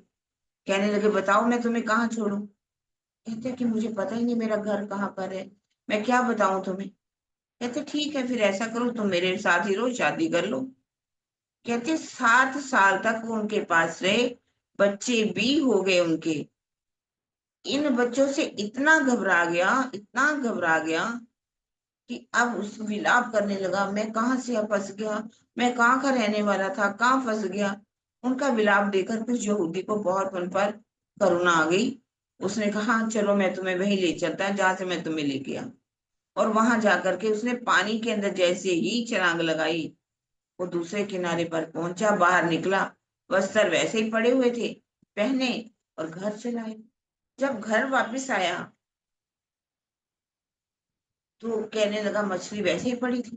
[SPEAKER 1] कहने लगे बताओ मैं तुम्हें कहाँ छोड़ूं। कहते कि मुझे पता ही नहीं मेरा घर कहाँ पर है, मैं क्या बताऊं तुम्हें। कहते ठीक है फिर ऐसा करो, तुम मेरे साथ ही रहो, शादी कर लो। कहते 7 साल तक वो उनके पास रहे, बच्चे भी हो गए उनके। इन बच्चों से इतना घबरा गया, इतना घबरा गया कि अब उस विलाप करने लगा, मैं कहाँ से फंस गया, मैं कहाँ का रहने वाला था, कहाँ फंस गया। उनका विलाप देखकर कुछ यहूदी को बहुत उन पर करुणा आ गई। उसने कहा "हाँ, चलो मैं तुम्हें वहीं ले चलता है जहां से मैं तुम्हें लेके गया"। और वहां जाकर के उसने पानी के अंदर जैसे ही छलांग लगाई, वो दूसरे किनारे पर पहुंचा, बाहर निकला, वस्त्र वैसे ही पड़े हुए थे, पहने और घर चलाए। जब घर वापस आया तो कहने लगा मछली वैसे ही पड़ी थी।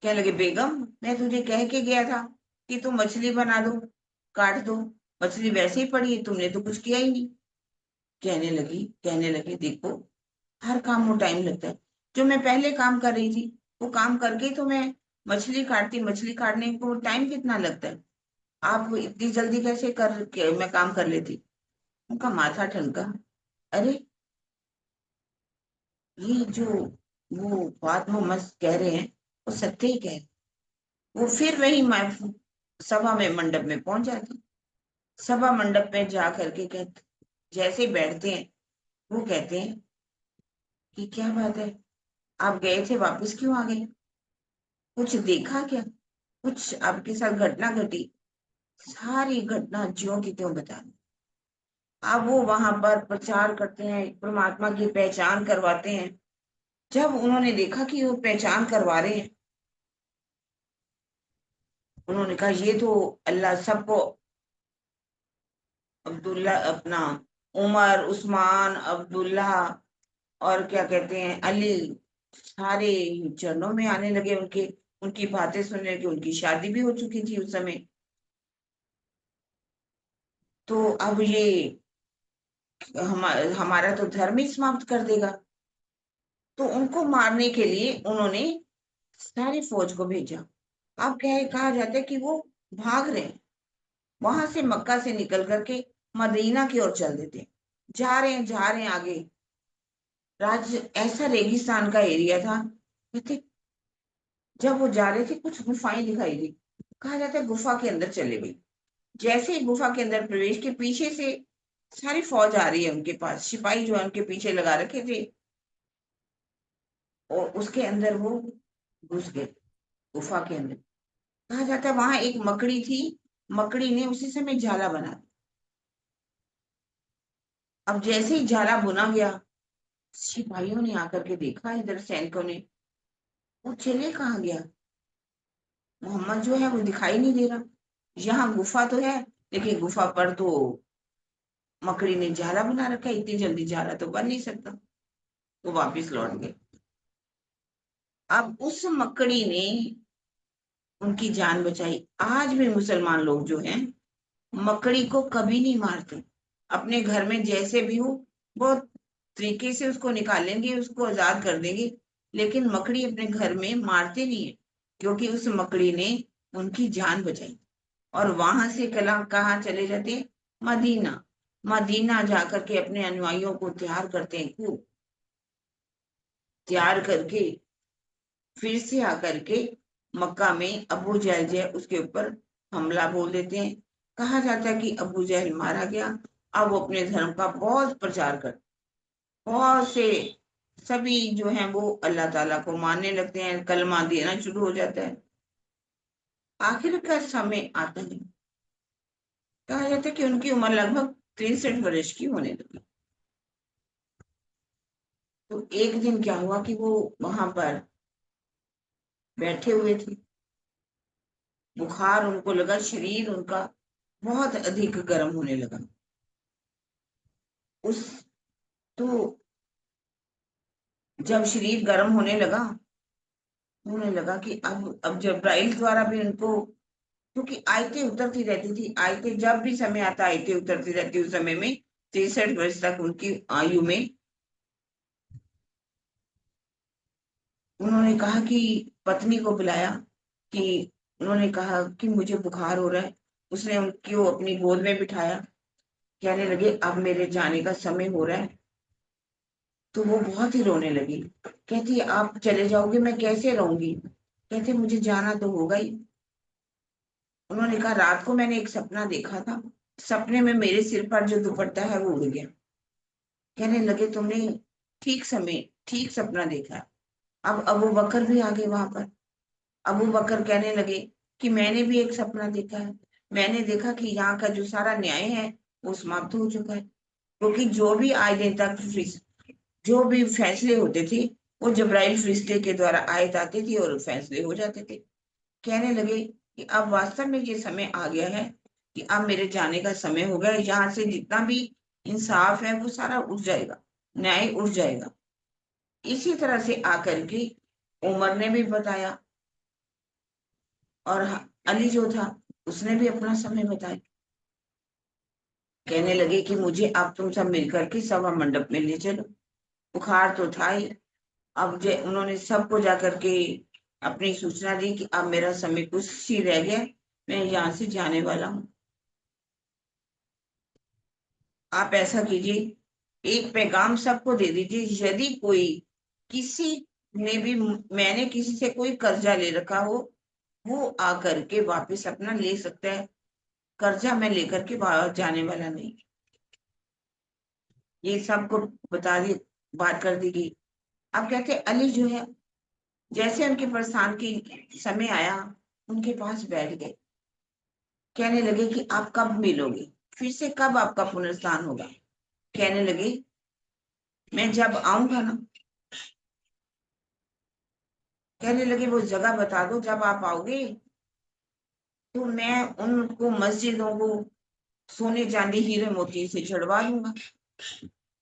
[SPEAKER 1] कहने लगे बेगम मैं तुझे कह के गया था कि तुम मछली बना दो, काट दो, मछली वैसे ही पड़ी है, तुमने तो कुछ किया ही नहीं। कहने लगे देखो, हर काम में टाइम लगता है, जो मैं पहले काम कर रही थी वो काम करके तो मैं मछली काटती, मछली काटने को टाइम कितना लगता है, आप इतनी जल्दी कैसे मैं काम कर लेती। उनका माथा ठनका, अरे ये जो वो बात मोहम्मद कह रहे हैं वो सत्य ही कह रहे हैं। वो फिर वही सभा में मंडप में पहुंच जाती। सभा मंडप में जा करके कहते, जैसे ही बैठते हैं वो कहते हैं कि क्या बात है, आप गए थे वापस क्यों आ गए, कुछ देखा क्या, कुछ आपके साथ घटना घटी। सारी घटना ज्यों की त्यों बता दी। अब वो वहां पर प्रचार करते हैं, परमात्मा की पहचान करवाते हैं। जब उन्होंने देखा कि वो पहचान करवा रहे हैं, उन्होंने कहा ये तो अल्लाह सबको, अब्दुल्ला अपना उमर, उस्मान, अब्दुल्ला और क्या कहते हैं अली, सारे चरणों में आने लगे उनके, उनकी बातें सुनने की। उनकी शादी भी हो चुकी थी उस समय। तो अब ये हमारा तो धर्म ही समाप्त कर देगा। तो उनको मारने के लिए उन्होंने सारी फौज को भेजा। अब कहा जाता है कि वो भाग रहे हैं, वहां से मक्का से निकल करके मदीना की ओर चल देते हैं। जा रहे हैं आगे। राज्य ऐसा रेगिस्तान का एरिया था। कहते जब वो जा रहे थे कुछ गुफाएं दिखाई दी, कहा जाता है गुफा के अंदर चले गए। जैसे ही गुफा के अंदर प्रवेश के, पीछे से सारी फौज आ रही है उनके पास, सिपाही जो है उनके पीछे लगा रखे थे, और उसके अंदर वो घुस गए गुफा के अंदर। कहा जाता है वहां एक मकड़ी थी, मकड़ी ने उसी समय जाला बना दिया। अब जैसे ही जाला बुना गया, सिपाहियों ने आकर के देखा, इधर सैनिकों ने, वो चले कहाँ गया, मोहम्मद जो है वो दिखाई नहीं दे रहा। यहाँ गुफा तो है, लेकिन गुफा पर तो मकड़ी ने जाला बना रखा है, इतनी जल्दी जाला तो बन नहीं सकता। वो वापिस लौट गए। अब उस मकड़ी ने उनकी जान बचाई। आज भी मुसलमान लोग जो हैं मकड़ी को कभी नहीं मारते, अपने घर में जैसे भी हो, बहुत तरीके से उसको निकालेंगे, उसको आजाद कर देंगे, लेकिन मकड़ी अपने घर में मारते नहीं है, क्योंकि उस मकड़ी ने उनकी जान बचाई। और वहां से कला कहाँ चले जाते हैं? मदीना। मदीना जाकर के अपने अनुयायियों को तैयार करते हैं, खूब तैयार करके फिर से आकर के मक्का में अबू जहल जो है उसके ऊपर हमला बोल देते हैं। कहा जाता है कि अबू जहल मारा गया। अब वो अपने धर्म का बहुत प्रचार कर, बहुत से सभी जो हैं वो अल्लाह ताला को मानने लगते हैं, कलमा देना शुरू हो जाता है। आखिर का समय आता है, कहा जाता है कि उनकी उम्र लगभग 63 वर्ष की होने लगी। तो एक दिन क्या हुआ कि वो वहां पर बैठे हुए थे, बुखार उनको लगा, शरीर उनका बहुत अधिक गर्म होने लगा। उस तो जब शरीर गर्म होने लगा, होने लगा कि अब जब्राइल द्वारा भी उनको, क्योंकि आयतें उतरती रहती थी, आयतें जब भी समय आता आयतें उतरती रहती, उस समय में 63 वर्ष तक उनकी आयु में उन्होंने कहा कि पत्नी को बुलाया, कि उन्होंने कहा कि मुझे बुखार हो रहा है। उसने उनकी वो अपनी गोद में बिठाया, कहने लगे अब मेरे जाने का समय हो रहा है। तो वो बहुत ही रोने लगी, कहती आप चले जाओगे, मैं कैसे रहूंगी? कहते मुझे जाना तो होगा ही। उन्होंने कहा रात को मैंने एक सपना देखा था, सपने में मेरे सिर पर जो दुपट्टा है वो उड़ गया। कहने लगे तुमने ठीक समय ठीक सपना देखा है। अब अबू बकर भी आ गए वहां पर। अबू बकर कहने लगे कि मैंने भी एक सपना देखा है, मैंने देखा कि यहाँ का जो सारा न्याय है वो समाप्त हो चुका है, क्योंकि जो भी आज दिन तक जो भी फैसले होते थे वो जब्राइल फरिश्ते के द्वारा आयत आती थी और फैसले हो जाते थे। कहने लगे कि अब वास्तव में ये समय आ गया है कि अब मेरे जाने का समय हो गया, यहाँ से जितना भी इंसाफ है वो सारा उठ जाएगा, न्याय उठ जाएगा। इसी तरह से आकर के उमर ने भी बताया, और अली जो था उसने भी अपना समय बताया। कहने लगे कि मुझे अब तुम सब मिलकर के सभा मंडप में ले चलो। बुखार तो था ही। अब उन्होंने सबको जाकर के अपनी सूचना दी कि अब मेरा समय कुछ ही रह गया, मैं यहाँ से जाने वाला हूँ। आप ऐसा कीजिए, एक पैगाम सबको दे दीजिए, यदि कोई किसी ने भी, मैंने किसी से कोई कर्जा ले रखा हो, वो आकर के वापस अपना ले सकता है, कर्जा मैं लेकर के बाहर जाने वाला नहीं। ये सबको बता दी, बात कर दी गई। अब कहते अली जो है, जैसे उनके प्रस्थान की समय आया, उनके पास बैठ गए। कहने लगे कि आप कब मिलोगे, फिर से कब आपका पुनरुत्थान होगा? कहने लगे मैं जब आऊंगा ना। कहने लगे वो जगह बता दो जब आप आओगे, तो मैं उनको मस्जिदों को सोने चांदी हीरे मोती से छड़वा दूंगा।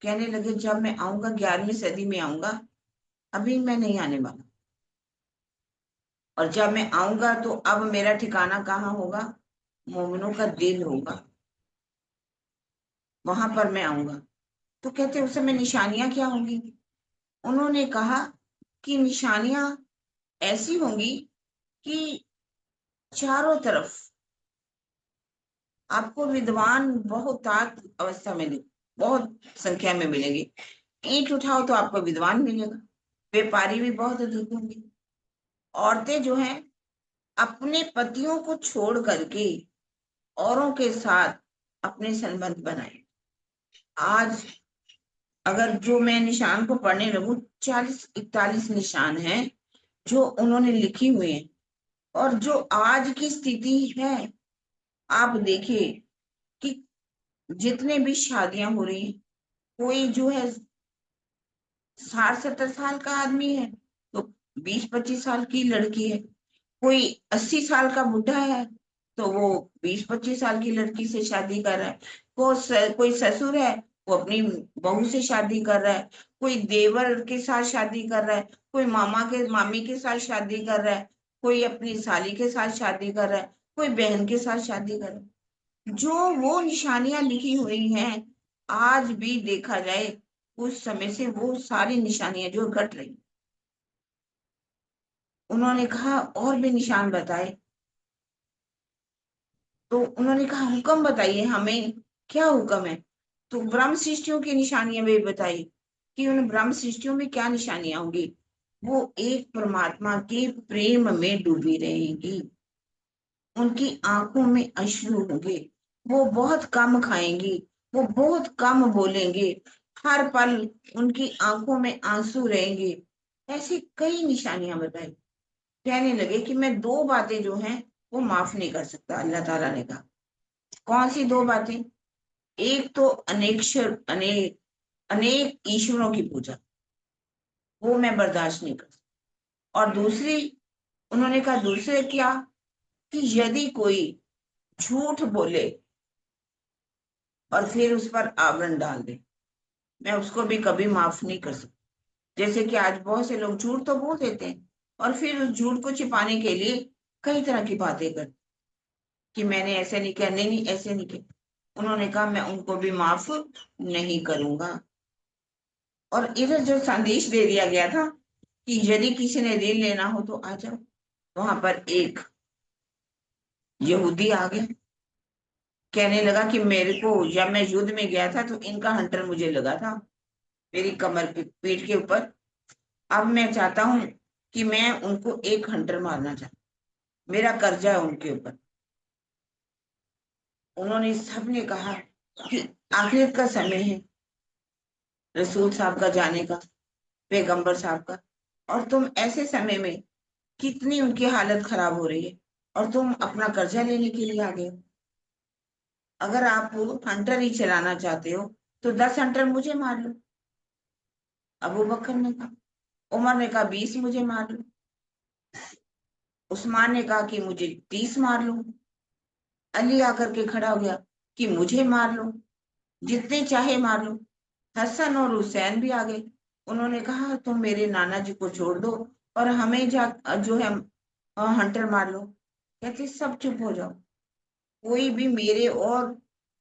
[SPEAKER 1] कहने लगे जब मैं आऊंगा 11वीं सदी में आऊंगा, अभी मैं नहीं आने वाला। और जब मैं आऊंगा तो अब मेरा ठिकाना कहाँ होगा? मोमिनों का दिल होगा, वहां पर मैं आऊंगा। तो कहते उस समय निशानियां क्या होंगी? उन्होंने कहा कि निशानियां ऐसी होंगी कि चारों तरफ आपको विद्वान बहुतायत अवस्था में बहुत संख्या में मिलेंगे। ईंट उठाओ तो आपको विद्वान मिलेगा। व्यापारी भी बहुत अधिक होंगे। औरतें जो हैं अपने पतियों को छोड़ करके औरों के साथ अपने संबंध बनाए। आज अगर जो मैं निशान को पढ़ने लगूं, 40-41 निशान हैं जो उन्होंने लिखी हुई हैं। और जो आज की स्थिति है, आप देखिए कि जितने भी शादियां हो रही हैं, कोई जो है 60-70 साल का आदमी है तो 20-25 साल की लड़की है। कोई 80 साल का बुढ़ा है तो वो 20-25 साल की लड़की से शादी कर रहा है। कोई ससुर है, वो अपनी बहू से शादी कर रहा है। कोई देवर के साथ शादी कर रहा है, कोई मामी के साथ शादी कर रहा है, कोई अपनी साली के साथ शादी कर रहा है, कोई बहन के साथ शादी कर रहा है। जो वो निशानियां लिखी हुई हैं, आज भी देखा जाए उस समय से वो सारी निशानियां जो घट रही। उन्होंने कहा और भी निशान बताए, तो उन्होंने कहा हुक्म बताइए हमें, क्या हुक्म है? तो ब्रह्म सृष्टियों की निशानियां भी बताई कि उन ब्रह्म सृष्टियों में क्या निशानियां होंगी। वो एक परमात्मा के प्रेम में डूबी रहेंगी, उनकी आंखों में अश्रु होंगे, वो बहुत कम खाएंगी, वो बहुत कम बोलेंगे, हर पल उनकी आंखों में आंसू रहेंगे। ऐसी कई निशानियां बताई। कहने लगे कि मैं दो बातें जो हैं वो माफ नहीं कर सकता। अल्लाह ताला ने कहा, कौन सी दो बातें? एक तो अनेक अनेक ईश्वरों की पूजा, वो मैं बर्दाश्त नहीं कर सकता। और दूसरी, उन्होंने कहा दूसरे क्या, कि यदि कोई झूठ बोले और फिर उस पर आवरण डाल दे, मैं उसको भी कभी माफ नहीं कर सकती। जैसे कि आज बहुत से लोग झूठ तो बोल देते हैं और फिर उस झूठ को छिपाने के लिए कई तरह की बातें करते कि मैंने ऐसे नहीं किया, नहीं नहीं ऐसे नहीं किया। उन्होंने कहा मैं उनको भी माफ नहीं करूंगा। और इधर जो संदेश दे दिया गया था कि यदि किसी ने ऋण लेना हो तो आ जाओ, वहां पर एक यहूदी आ गया, कहने लगा कि मेरे को, जब मैं युद्ध में गया था तो इनका हंटर मुझे लगा था मेरी कमर पे, पीठ के ऊपर। अब मैं चाहता हूं कि मैं उनको एक हंटर मारना चाहता, मेरा कर्जा है उनके ऊपर। उन्होंने सबने कहा कि आखिरत का समय है, रसूल साहब का जाने का, पैगंबर साहब का, और तुम ऐसे समय में, कितनी उनकी हालत खराब हो रही है और तुम अपना कर्जा लेने के लिए आ गए हो। अगर आप हंटर ही चलाना चाहते हो तो 10 हंटर मुझे मार लो। अबू बकर ने कहा, उमर ने कहा 20 मुझे मार लो, उस्मान ने कहा कि मुझे 30 मार लो, अली आकर के खड़ा हो गया कि मुझे मार लो, जितने चाहे मार लो। हसन और हुसैन भी आ गए, उन्होंने कहा तुम मेरे नाना जी को छोड़ दो और हमें जा जो है हंटर मार लो। कहते सब चुप हो जाओ, कोई भी मेरे और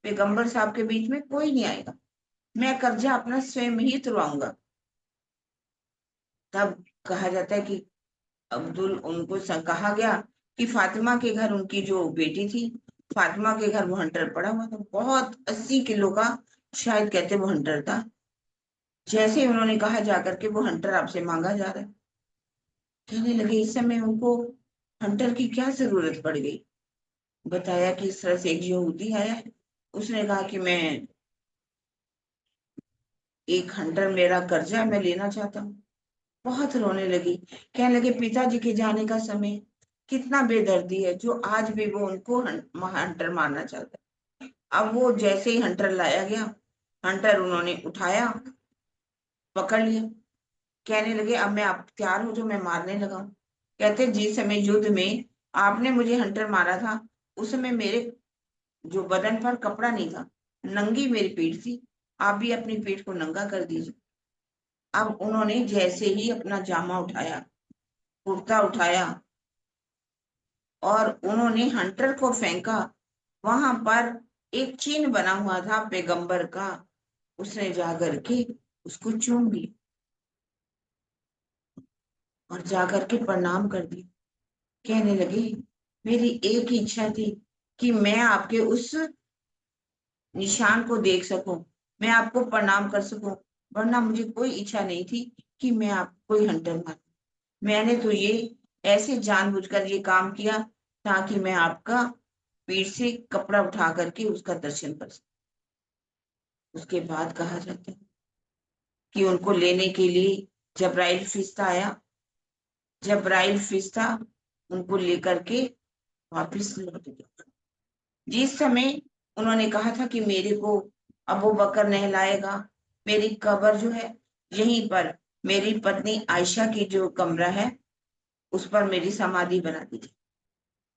[SPEAKER 1] पैगंबर साहब के बीच में कोई नहीं आएगा, मैं कर्जा अपना स्वयं ही तुरवाऊंगा। तब कहा जाता है कि अब्दुल उनको कहा गया कि फातिमा के घर उनकी जो बेटी थी, फातिमा के घर वो हंटर पड़ा हुआ था, बहुत 80 किलो का, शायद कहते वो हंटर था। जैसे ही उन्होंने कहा जाकर के वो हंटर आपसे मांगा जा रहा है, कहने लगे इस समय उनको हंटर की क्या जरूरत पड़ गई। बताया कि इस तरह से एक यहूदी आया है, उसने कहा कि मैं एक हंटर, मेरा कर्जा है, मैं लेना चाहता हूँ। बहुत रोने लगी, कहने लगे पिताजी के जाने का समय, कितना बेदर्दी है जो आज भी वो उनको हंटर मारना चाहता है। अब वो जैसे ही हंटर लाया गया, हंटर उन्होंने उठाया, पकड़ लिया, कहने लगे अब मैं, आप तैयार हो जो मैं मारने लगा हूं। कहते जिस समय युद्ध में आपने मुझे हंटर मारा था, उस समय मेरे जो बदन पर कपड़ा नहीं था, नंगी मेरी पीठ थी, आप भी अपनी पीठ को नंगा कर दीजिए। अब उन्होंने जैसे ही अपना जामा उठाया, कुर्ता उठाया, और उन्होंने हंटर को फेंका, वहां पर एक चिन्ह बना हुआ था पैगंबर का, उसने जाकर के उसको चूम लिया और जाकर के प्रणाम कर दिया। कहने लगे मेरी एक ही इच्छा थी कि मैं आपके उस निशान को देख सकूं, मैं आपको प्रणाम कर सकूं, वरना मुझे कोई इच्छा नहीं थी कि मैं आपको कोई हंटर मारूं। मैंने तो ये ऐसे जानबूझकर ये काम किया ताकि मैं आपका पीठ से कपड़ा उठा करके उसका दर्शन कर सकूं। उसके बाद कहा जाता है कि उनको लेने के लिए जब्राइल फरिश्ता आया, जब्राइल फरिश्ता उनको लेकर के वापिस लौट गया। जिस समय उन्होंने कहा था कि मेरे को अबू बकर नहलाएगा, मेरी कब्र जो है यहीं पर, मेरी पत्नी आयशा की जो कमरा है उस पर मेरी समाधि बना दी थी।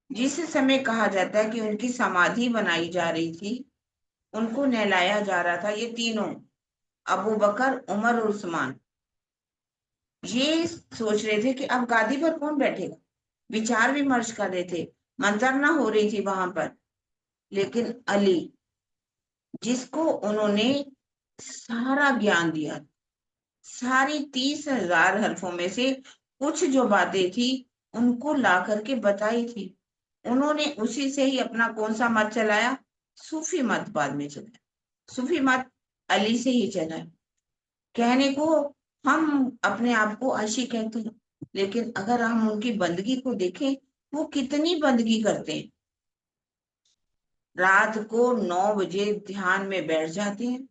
[SPEAKER 1] जिस समय कहा जाता है कि उनकी समाधि बनाई जा रही थी, उनको नहलाया जा रहा था, ये तीनों, अबू बकर, उमर और उस्मान, ये सोच रहे थे कि अब गादी पर कौन बैठेगा। विचार विमर्श कर रहे थे, मंत्रणा हो रही थी वहां पर। लेकिन अली, जिसको उन्होंने सारा ज्ञान दिया, सारी 30,000 हरफों में से कुछ जो बातें थी उनको ला करके बताई थी। उन्होंने उसी से ही अपना कौन सा मत चलाया? सूफी मत बाद में चलाया। सूफी मत अली से ही चला है। कहने को हम अपने आप को आशी कहते हैं, लेकिन अगर हम उनकी बंदगी को देखें, वो कितनी बंदगी करते हैं। रात को 9 बजे ध्यान में बैठ जाते हैं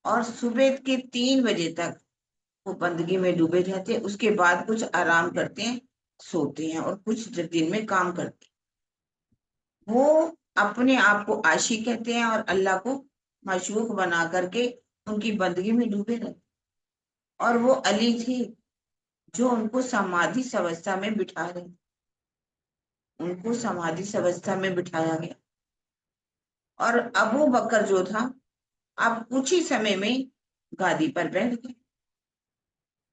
[SPEAKER 1] और सुबह के 3 बजे तक वो बंदगी में डूबे रहते हैं। उसके बाद कुछ आराम करते हैं, सोते हैं, और कुछ दिन में काम करते हैं। वो अपने आप को आशी कहते हैं और अल्लाह को माशूक बना करके उनकी बंदगी में डूबे रहते। और वो अली थी जो उनको समाधि अवस्था में बिठा रहे, उनको समाधि अवस्था में बिठाया गया। और अबू बकर जो था, अब कुछ ही समय में गादी पर बैठ गया।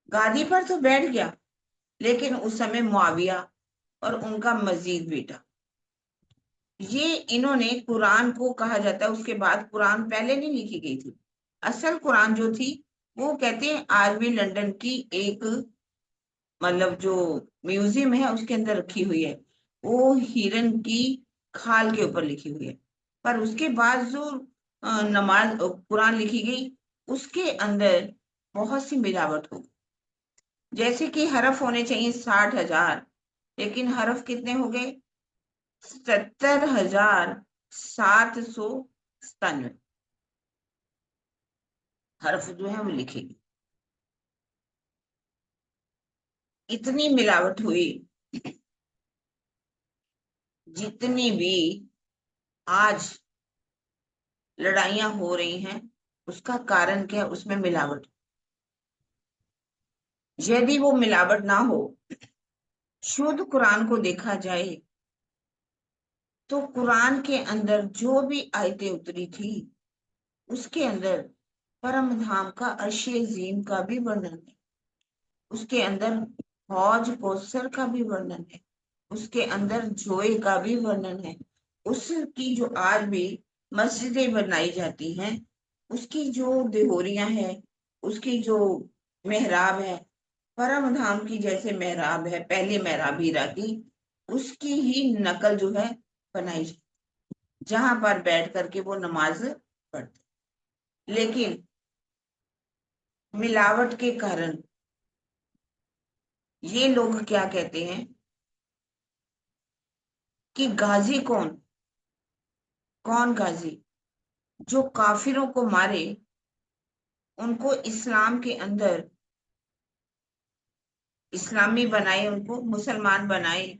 [SPEAKER 1] गादी पर तो बैठ गया, लेकिन उस समय मुआविया और उनका मजीद बेटा, ये इन्होंने कुरान को, कहा जाता है उसके बाद कुरान पहले नहीं लिखी गई थी। असल कुरान जो थी वो कहते हैं आज भी लंदन की एक, मतलब जो म्यूजियम है उसके अंदर रखी हुई है। वो हिरन की खाल के ऊपर लिखी हुई है। पर उसके बाद जो नमाज कुरान लिखी गई, उसके अंदर बहुत सी मिलावट हो गई। जैसे कि हरफ होने चाहिए 60,000, लेकिन हरफ कितने हो गए? 70,797 हरफ जो है वो लिखे गए। इतनी मिलावट हुई। जितनी भी आज लड़ाइयां हो रही हैं, उसका कारण क्या है? उसमें मिलावट। यदि वो मिलावट ना हो, शुद्ध कुरान को देखा जाए, तो कुरान के अंदर जो भी आयतें उतरी थी, उसके अंदर परम धाम का अर्शे अजीम का भी वर्णन है। उसके अंदर हौज कौसर का भी वर्णन है। उसके अंदर जोए का भी वर्णन है। उसकी जो आज भी मस्जिदें बनाई जाती हैं, उसकी जो देहोरियां हैं, उसकी जो मेहराब है, परम धाम की जैसे मेहराब है, पहले मेहराब हीरा की, उसकी ही नकल जो है बनाई जाती, जहां पर बैठ करके वो नमाज पढ़ते। लेकिन मिलावट के कारण ये लोग क्या कहते हैं कि गाजी कौन? कौन गाजी? जो काफिरों को मारे, उनको इस्लाम के अंदर इस्लामी बनाए, उनको मुसलमान बनाए,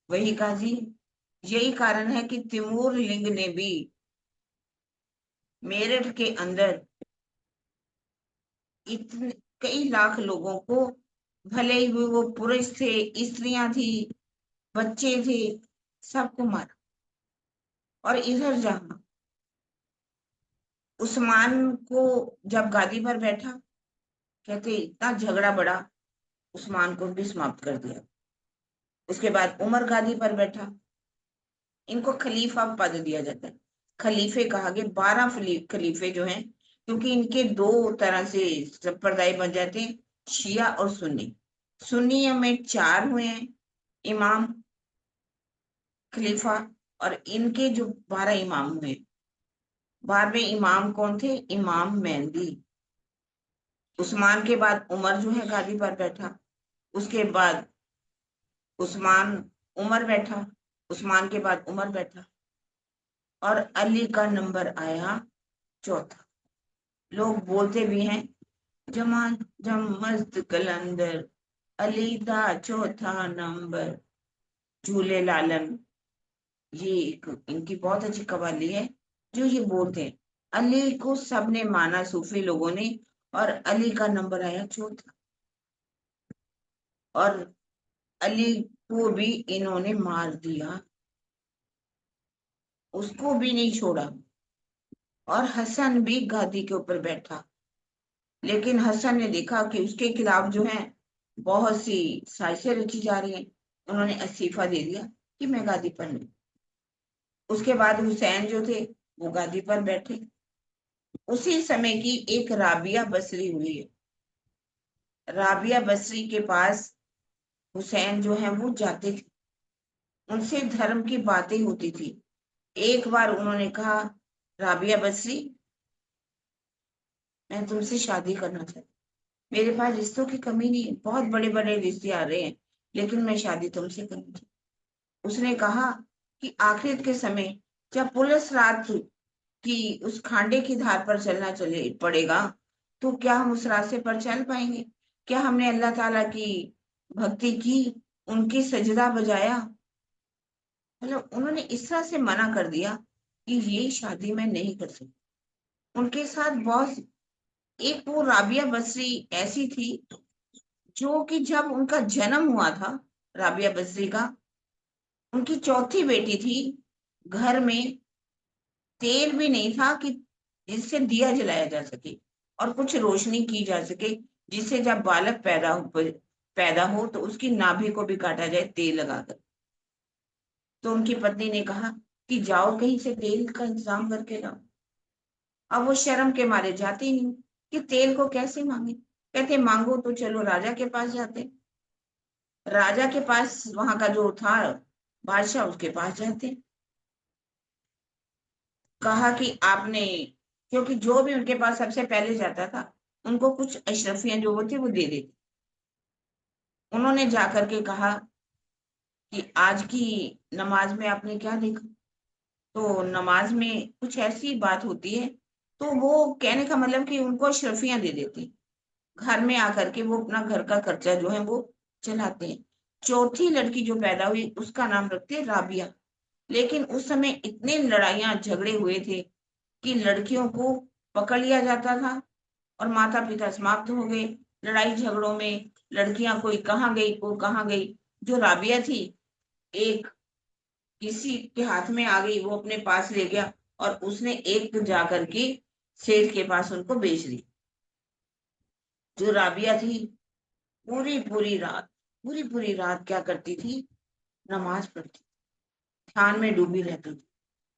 [SPEAKER 1] वही गाजी। यही कारण है कि तिमूर लिंग ने भी मेरठ के अंदर इतने कई लाख लोगों को, भले ही वो पुरुष थे, स्त्रियां थी, बच्चे थे, सबको मारा। और इधर जहां उस्मान को जब गादी पर बैठा, कहते इतना झगड़ा बढ़ा, उस्मान को भी समाप्त कर दिया। उसके बाद उमर गादी पर बैठा, इनको खलीफा पद दिया जाता है। खलीफे कहा गया 12 खलीफे जो हैं, क्योंकि इनके दो तरह से संप्रदाय बन जाते हैं, शिया और सुन्नी। सुन्नी में 4 हुए हैं इमाम, खलीफा। और इनके जो 12 इमाम हुए, 12वें इमाम कौन थे? इमाम मेहंदी। उस्मान के बाद उमर जो है गादी पर बैठा। उसके बाद उस्मान, उमर बैठा। उस्मान के बाद उमर बैठा, और अली का नंबर आया चौथा। लोग बोलते भी हैं जमा जम मस्त कलंदर, अली दा चौथा नंबर, झूले लालन। ये एक इनकी बहुत अच्छी कवाली है, जो ये बोलते हैं अली को सबने माना, सूफी लोगों ने, और अली का नंबर आया चौथा। और अली को भी इन्होंने मार दिया, उसको भी नहीं छोड़ा। और हसन भी गादी के ऊपर बैठा, लेकिन हसन ने देखा कि उसके खिलाफ जो है बहुत सी साजिशें रची जा रही हैं। उन्होंने इस्तीफा दे दिया कि मैं गादी पर नहीं। उसके बाद हुसैन जो थे वो गादी पर बैठे। उसी समय की एक राबिया बसरी हुई है। राबिया बसरी के पास हुसैन जो है वो जाते थे, उनसे धर्म की बातें होती थी। एक बार उन्होंने कहा, राबिया बसरी, मैं तुमसे शादी करना चाहती, मेरे पास रिश्तों की कमी नहीं है, बहुत बड़े बड़े रिश्ते आ रहे हैं, लेकिन मैं शादी तुमसे करना चाहती। उसने कहा कि आखिरत के समय जब पुलिस रात की उस खांडे की धार पर चलना चले पड़ेगा, तो क्या हम उस रास्ते पर चल पाएंगे? क्या हमने अल्लाह ताला की भक्ति की, उनकी सजदा बजाया? मतलब उन्होंने इस तरह से मना कर दिया कि ये शादी मैं नहीं कर सकती। उनके साथ बहुत, एक वो राबिया बसरी ऐसी थी जो कि जब उनका जन्म हुआ था, राबिया बसरी का, उनकी चौथी बेटी थी, घर में तेल भी नहीं था कि जिससे दिया जलाया जा सके और कुछ रोशनी की जा सके, जिससे जब बालक पैदा हो तो उसकी नाभि को भी काटा जाए तेल लगाकर। तो उनकी पत्नी ने कहा कि जाओ कहीं से तेल का इंतजाम करके लाओ। अब वो शर्म के मारे जाती नहीं कि तेल को कैसे मांगे। कहते मांगो तो चलो राजा के पास जाते, राजा के पास, वहां का जो था बादशाह, उसके पास जाते। कहा कि आपने, क्योंकि जो भी उनके पास सबसे पहले जाता था उनको कुछ अशरफियां जो होती वो दे देती। उन्होंने जाकर के कहा कि आज की नमाज में आपने क्या देखा? तो नमाज में कुछ ऐसी बात होती है, तो वो कहने का मतलब कि उनको अशरफियां दे देती, घर में आकर के वो अपना घर का खर्चा जो है वो चलाते हैं। चौथी लड़की जो पैदा हुई उसका नाम रखते हैं राबिया। लेकिन उस समय इतने लड़ाइयां झगड़े हुए थे कि लड़कियों को पकड़ लिया जाता था और माता पिता समाप्त हो गए लड़ाई झगड़ों में। लड़कियां कोई कहाँ गई, कोई कहाँ गई। जो राबिया थी, एक किसी के हाथ में आ गई, वो अपने पास ले गया और उसने एक जाकर के सेठ के पास उनको बेच दी। जो राबिया थी, पूरी पूरी पूरी रात क्या करती थी? नमाज पढ़ती, ध्यान में डूबी रहती थी,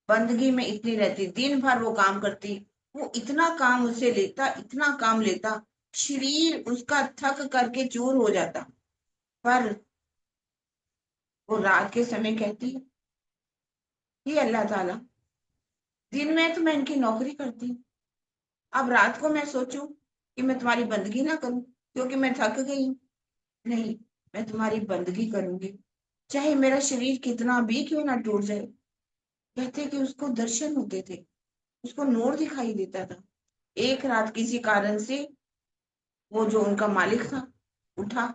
[SPEAKER 1] बंदगी में इतनी रहती, दिन भर वो काम करती। वो इतना काम उसे लेता, इतना काम लेता, शरीर उसका थक करके चूर हो जाता। पर वो रात के समय कहती, हे अल्लाह ताला, दिन में तो मैं इनकी नौकरी करती हूँ, अब रात को मैं सोचूं कि मैं तुम्हारी बंदगी ना करूं क्योंकि मैं थक गई हूँ। नहीं, मैं तुम्हारी बंदगी करूंगी, चाहे मेरा शरीर कितना भी क्यों ना टूट जाए। कहते कि उसको दर्शन होते थे, उसको नूर दिखाई देता था। एक रात किसी कारण से वो जो उनका मालिक था उठा,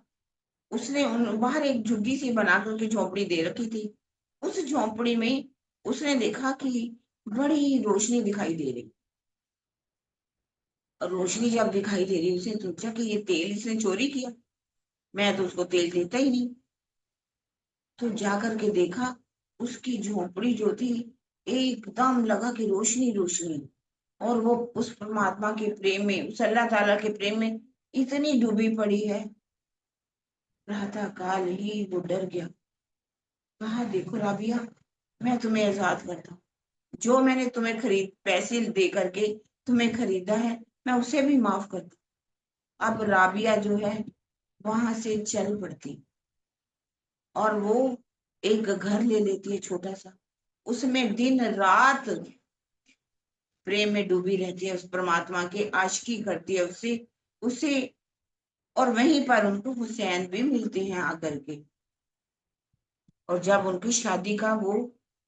[SPEAKER 1] उसने उन बाहर एक झुग्गी सी बना करके झोपड़ी दे रखी थी। उस झोपड़ी में उसने देखा कि बड़ी रोशनी दिखाई दे रही, और रोशनी जब दिखाई दे रही उसने सोचा कि ये तेल इसने चोरी किया, मैं तो उसको तेल देता ही नहीं। तो जाकर के देखा, उसकी झोपड़ी जो थी एकदम लगा कि रोशनी रोशनी, और वो उस परमात्मा के प्रेम में, उस अल्लाह ताला के प्रेम में इतनी डूबी पड़ी है। प्रातः काल ही वो डर गया। कहा देखो राबिया, मैं तुम्हें आजाद करता हूँ, जो मैंने तुम्हें खरीद पैसे दे करके तुम्हें खरीदा है, मैं उसे भी माफ करता हूँ। अब राबिया जो है वहां से चल पड़ती और वो एक घर ले लेती है छोटा सा, उसमें दिन रात प्रेम में डूबी रहती है, उस परमात्मा के आशिकी करती है उससे उसे। और वहीं पर उनको हुसैन भी मिलते हैं आकर के, और जब उनकी शादी का वो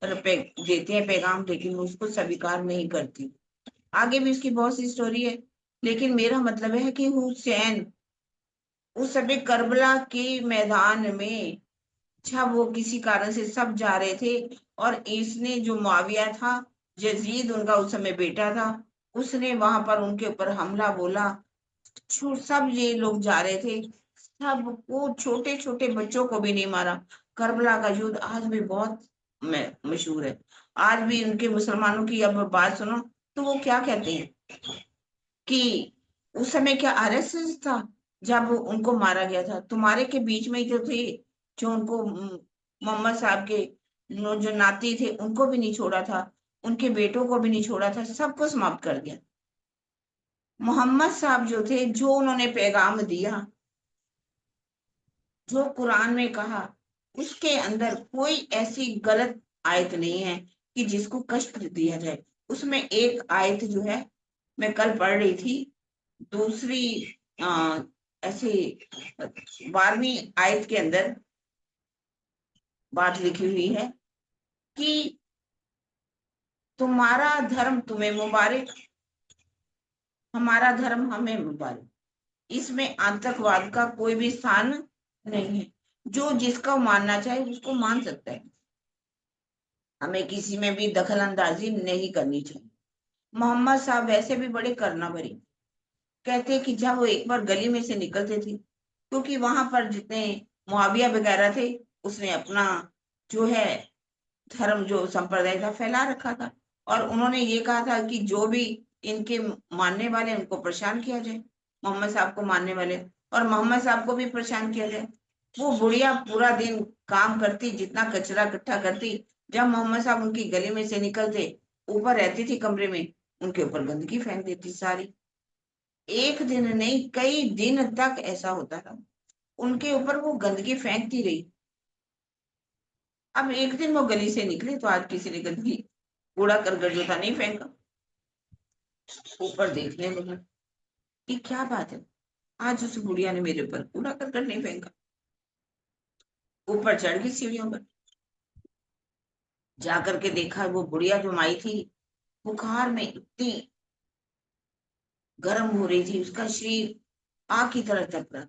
[SPEAKER 1] देते हैं पैगाम, लेकिन वो उसको स्वीकार नहीं करती। आगे भी उसकी बहुत सी स्टोरी है, लेकिन मेरा मतलब है कि हुसैन उस समय करबला के मैदान में, जब वो किसी कारण से सब जा रहे थे और इसने जो मुआविया था, यजीद उनका उस समय बेटा था, उसने वहां पर उनके ऊपर हमला बोला। सब ये लोग जा रहे थे, सबको, छोटे छोटे बच्चों को भी नहीं मारा। करबला का युद्ध आज भी बहुत मशहूर है। आज भी उनके मुसलमानों की अब बात सुनो तो वो क्या कहते हैं कि उस समय क्या आरएसएस था जब उनको मारा गया था, तुम्हारे के बीच में ही जो थे, जो उनको मोहम्मद साहब के जो नाती थे उनको भी नहीं छोड़ा था, उनके बेटों को भी नहीं छोड़ा था, सबको समाप्त कर दिया। मोहम्मद साहब जो थे, जो उन्होंने पैगाम दिया, जो कुरान में कहा, उसके अंदर कोई ऐसी गलत आयत नहीं है कि जिसको कष्ट दिया जाए। उसमें एक आयत जो है, मैं कल पढ़ रही थी, दूसरी ऐसे 12वीं आयत के अंदर बात लिखी हुई है कि तुम्हारा धर्म तुम्हें मुबारक, हमारा धर्म हमें मुबारक। इसमें आतंकवाद का कोई भी स्थान नहीं है। जो जिसका मानना चाहे उसको मान सकता है, हमें किसी में भी दखल अंदाजी नहीं करनी चाहिए। मोहम्मद साहब वैसे भी बड़े करना भरी, कहते कि जब वो एक बार गली में से निकलते थे, क्योंकि वहां पर जितने मुआविया वगैरह थे, उसने अपना जो है धर्म, जो संप्रदाय था, फैला रखा था। और उन्होंने ये कहा था कि जो भी इनके मानने वाले, उनको परेशान किया जाए, मोहम्मद साहब को मानने वाले, और मोहम्मद साहब को भी परेशान किया जाए। वो बुढ़िया पूरा दिन काम करती, जितना कचरा इकट्ठा करती, जब मोहम्मद साहब उनकी गली में से निकलते, ऊपर रहती थी कमरे में, उनके ऊपर गंदगी फेंक देती सारी। एक दिन नहीं, कई दिन तक ऐसा होता था, उनके ऊपर वो गंदगी फेंकती रही। अब एक दिन वो गली से निकले तो आज किसी ने गंदगी, कूड़ा करकट जो था नहीं फेंका, ऊपर देखने लगा कि क्या बात है, आज उस बुढ़िया ने मेरे ऊपर कूड़ा करकट नहीं फेंका। ऊपर चढ़ गई सीढ़ियों पर, जाकर के देखा, वो बुढ़िया जो माई थी, बुखार में इतनी गर्म हो रही थी, उसका शरीर आग की तरह तप रहा।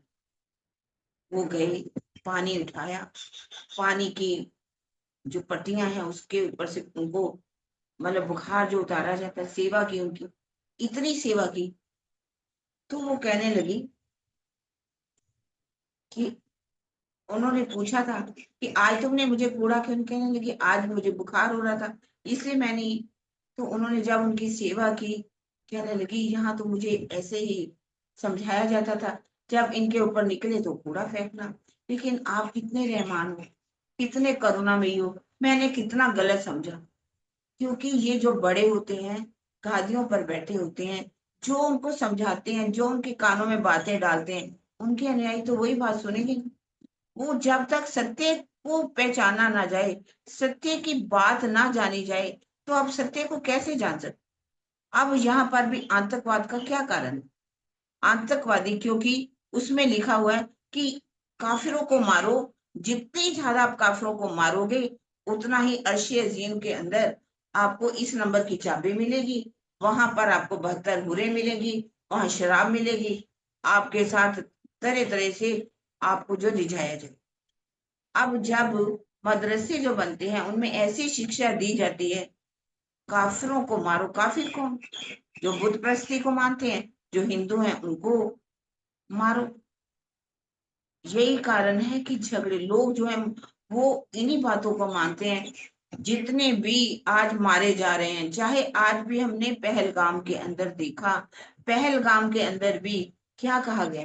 [SPEAKER 1] वो गए, पानी उठाया, पानी की जो पट्टियां हैं उसके ऊपर से उनको, मतलब बुखार जो उतारा जाता है, सेवा की उनकी, इतनी सेवा की। तो वो कहने लगी कि, उन्होंने पूछा था कि आज तुमने मुझे कूड़ा क्यों, कहने लगी आज मुझे बुखार हो रहा था इसलिए मैंने। तो उन्होंने जब उनकी सेवा की, कहने लगी यहाँ तो मुझे ऐसे ही समझाया जाता था, जब इनके ऊपर निकले तो कूड़ा फेंकना, लेकिन आप कितने रहमान हो, कितने करुणामयी हो, मैंने कितना गलत समझा। क्योंकि ये जो बड़े होते हैं, गादियों पर बैठे होते हैं, जो उनको समझाते हैं, जो उनके कानों में बातें डालते हैं, उनके अनुयायी तो वही बात सुनेंगे। वो जब तक सत्य को पहचाना ना जाए, सत्य की बात ना जानी जाए, तो आप सत्य को कैसे जान सकते। अब यहाँ पर भी आतंकवाद का क्या कारण है? आतंकवादी, क्योंकि उसमें लिखा हुआ है कि काफिरों को मारो, जितनी ज्यादा आप काफिरों को मारोगे, उतना ही अर्श अजीम के अंदर आपको इस नंबर की चाबी मिलेगी, वहां पर आपको 72 हुरें मिलेगी, वहां शराब मिलेगी, आपके साथ तरह तरह से आपको जो रिझाया जाए। अब जब मदरसे जो बनते हैं, उनमें ऐसी शिक्षा दी जाती है, काफिरों को मारो, काफिर कौन, जो बुत प्रस्ती को मानते हैं, जो हिंदू हैं उनको मारो। यही कारण है कि झगड़े, लोग जो हैं वो इन्हीं बातों को मानते हैं। जितने भी आज मारे जा रहे हैं, चाहे आज भी हमने पहलगाम के अंदर देखा, पहलगाम के अंदर भी क्या कहा गया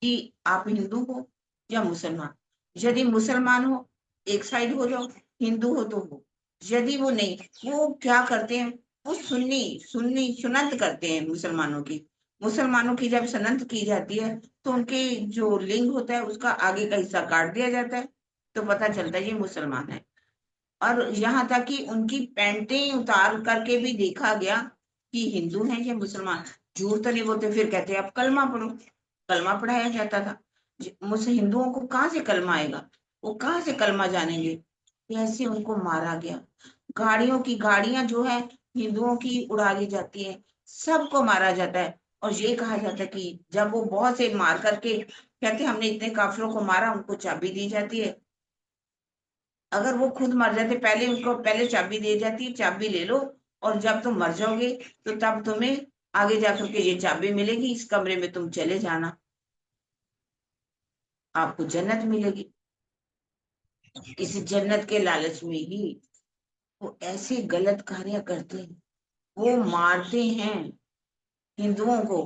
[SPEAKER 1] कि आप हिंदू हो या मुसलमान, यदि मुसलमान हो एक साइड हो जाओ, हिंदू हो तो हो। यदि वो नहीं, वो क्या करते हैं, वो सुन्नी सुन्नी सुन्नत करते हैं मुसलमानों की। मुसलमानों की जब सनत की जाती है, तो उनके जो लिंग होता है उसका आगे का हिस्सा काट दिया जाता है, तो पता चलता है ये मुसलमान है। और यहाँ तक कि उनकी पैंटें उतार करके भी देखा गया कि हिंदू हैं ये मुसलमान। झूठ तो नहीं बोलते, फिर कहते हैं आप कलमा पढ़ो, कलमा पढ़ाया जाता था। मुझसे हिंदुओं को कहाँ से कलमा आएगा, वो कहाँ से कलमा जानेंगे। कैसे उनको मारा गया, गाड़ियों की गाड़ियां जो है हिंदुओं की उड़ा दी जाती है, सबको मारा जाता है। और ये कहा जाता है कि जब वो बहुत से मार करके कहते हैं हमने इतने काफिरों को मारा, उनको चाबी दी जाती है। अगर वो खुद मर जाते, पहले उनको पहले चाबी दी जाती है, चाबी ले लो, और जब तुम मर जाओगे तो तब तुम्हें आगे जाकर के ये चाबी मिलेगी, इस कमरे में तुम चले जाना, आपको जन्नत मिलेगी। इस जन्नत के लालच में ही वो ऐसे गलत कार्य करते हैं, वो मारते हैं हिंदुओं को।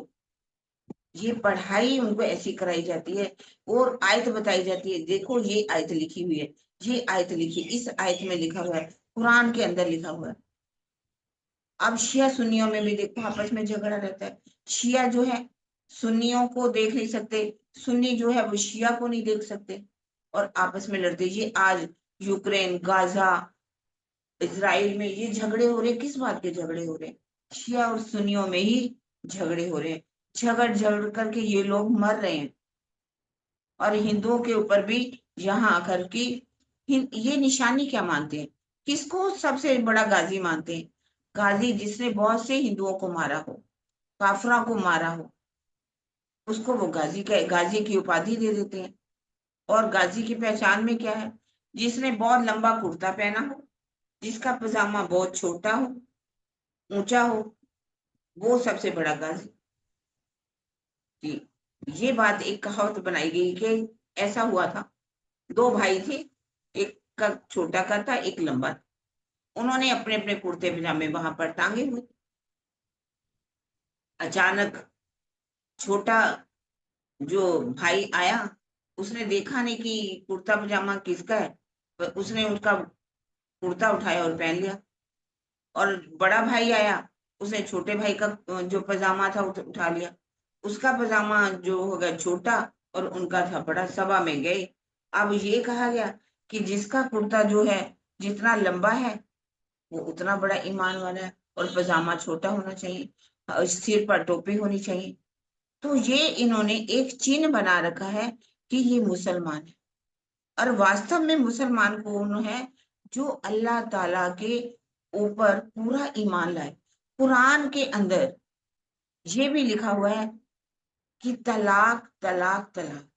[SPEAKER 1] ये पढ़ाई उनको ऐसी कराई जाती है, और आयत बताई जाती है, देखो ये आयत लिखी हुई है, ये आयत लिखी, इस आयत में लिखा हुआ है, कुरान के अंदर लिखा हुआ है। अब शिया सुन्नियों में भी देखो आपस में झगड़ा रहता है। शिया जो है सुन्नियों को देख नहीं सकते, सुन्नी जो है वो शिया को नहीं देख सकते, और आपस में लड़ते। ये आज यूक्रेन, गाजा, इजराइल में ये झगड़े हो रहे, किस बात के झगड़े हो रहे? शिया और सुन्नियों में ही झगड़े हो रहे हैं। झगड़ झगड़ करके ये लोग मर रहे हैं। और हिंदुओं के ऊपर भी यहाँ आकर की ये निशानी क्या मानते हैं? किसको सबसे बड़ा गाजी मानते हैं? गाजी जिसने बहुत से हिंदुओं को मारा हो, काफरा को मारा हो, उसको वो गाजी की उपाधि दे देते हैं। और गाजी की पहचान में क्या है? जिसने बहुत लंबा कुर्ता पहना हो, जिसका पजामा बहुत छोटा हो, ऊंचा हो, वो सबसे बड़ा गाजी। जी, ये बात एक कहावत बनाई गई कि ऐसा हुआ था, दो भाई थे, एक का छोटा का था, एक लंबा था। उन्होंने अपने अपने कुर्ते पजामे वहां पर टांगे हुए। अचानक छोटा जो भाई आया, उसने देखा नहीं कि कुर्ता पजामा किसका है, पर उसने उसका कुर्ता उठाया और पहन लिया। और बड़ा भाई आया, उसने छोटे भाई का जो पजामा था उठा लिया। उसका पजामा जो होगा छोटा और उनका था बड़ा। सभा में गए। अब ये कहा गया कि जिसका कुर्ता जो है जितना लंबा है वो उतना बड़ा ईमान वाला है, और पजामा छोटा होना चाहिए, और सिर पर टोपी होनी चाहिए। तो ये इन्होंने एक चिन्ह बना रखा है कि ये मुसलमान है। और वास्तव में मुसलमान कौन है? जो अल्लाह ताला के ऊपर पूरा ईमान लाए। कुरान के अंदर ये भी लिखा हुआ है कि तलाक तलाक तलाक।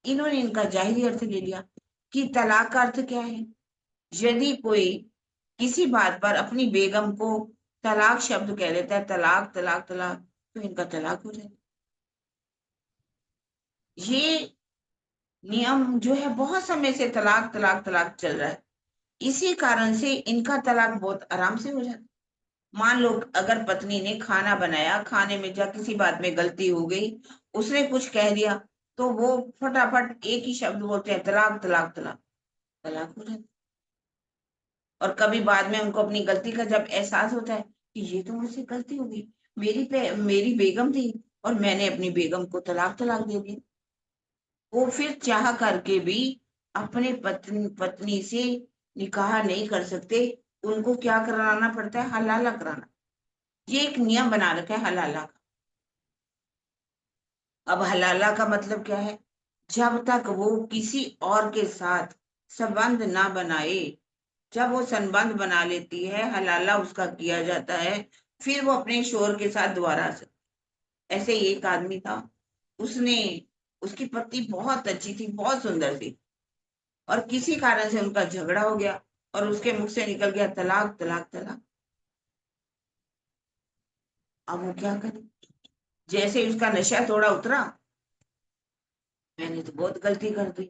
[SPEAKER 1] इन्होंने इनका जाहिरी अर्थ ले लिया कि तलाक का अर्थ क्या है? यदि कोई किसी बात पर अपनी बेगम को तलाक शब्द कह देता है, तलाक तलाक तलाक, तो इनका तलाक हो जाता है। ये नियम जो है बहुत समय से तलाक तलाक तलाक चल रहा है। इसी कारण से इनका तलाक बहुत आराम से हो जाता है। मान लो अगर पत्नी ने खाना बनाया, खाने में जा किसी बात में गलती हो गई, उसने कुछ कह दिया, तो वो फटाफट एक ही शब्द बोलते हैं, तलाक तलाक तलाक, तलाक हो जाता है। और कभी बाद में उनको अपनी गलती का जब एहसास होता है कि ये तो मुझसे गलती हो गई, मेरी बेगम थी और मैंने अपनी बेगम को तलाक तलाक दे दी, वो फिर चाह करके भी अपने पत्नी पत्नी से निकाह नहीं कर सकते। उनको क्या कराना पड़ता है? हलाला कराना। ये एक नियम बना रखा है हलाला का। अब हलाला का मतलब क्या है? जब तक वो किसी और के साथ संबंध ना बनाए, जब वो संबंध बना लेती है, हलाला उसका किया जाता है, फिर वो अपने शोहर के साथ दोबारा आ सकती। ऐसे ही एक आदमी था, उसने उसकी पत्नी बहुत अच्छी थी, बहुत सुंदर थी, और किसी कारण से उनका झगड़ा हो गया, और उसके मुख से निकल गया तलाक तलाक तलाक। अब वो क्या करे? जैसे ही उसका नशा थोड़ा उतरा, मैंने तो बहुत गलती कर दी।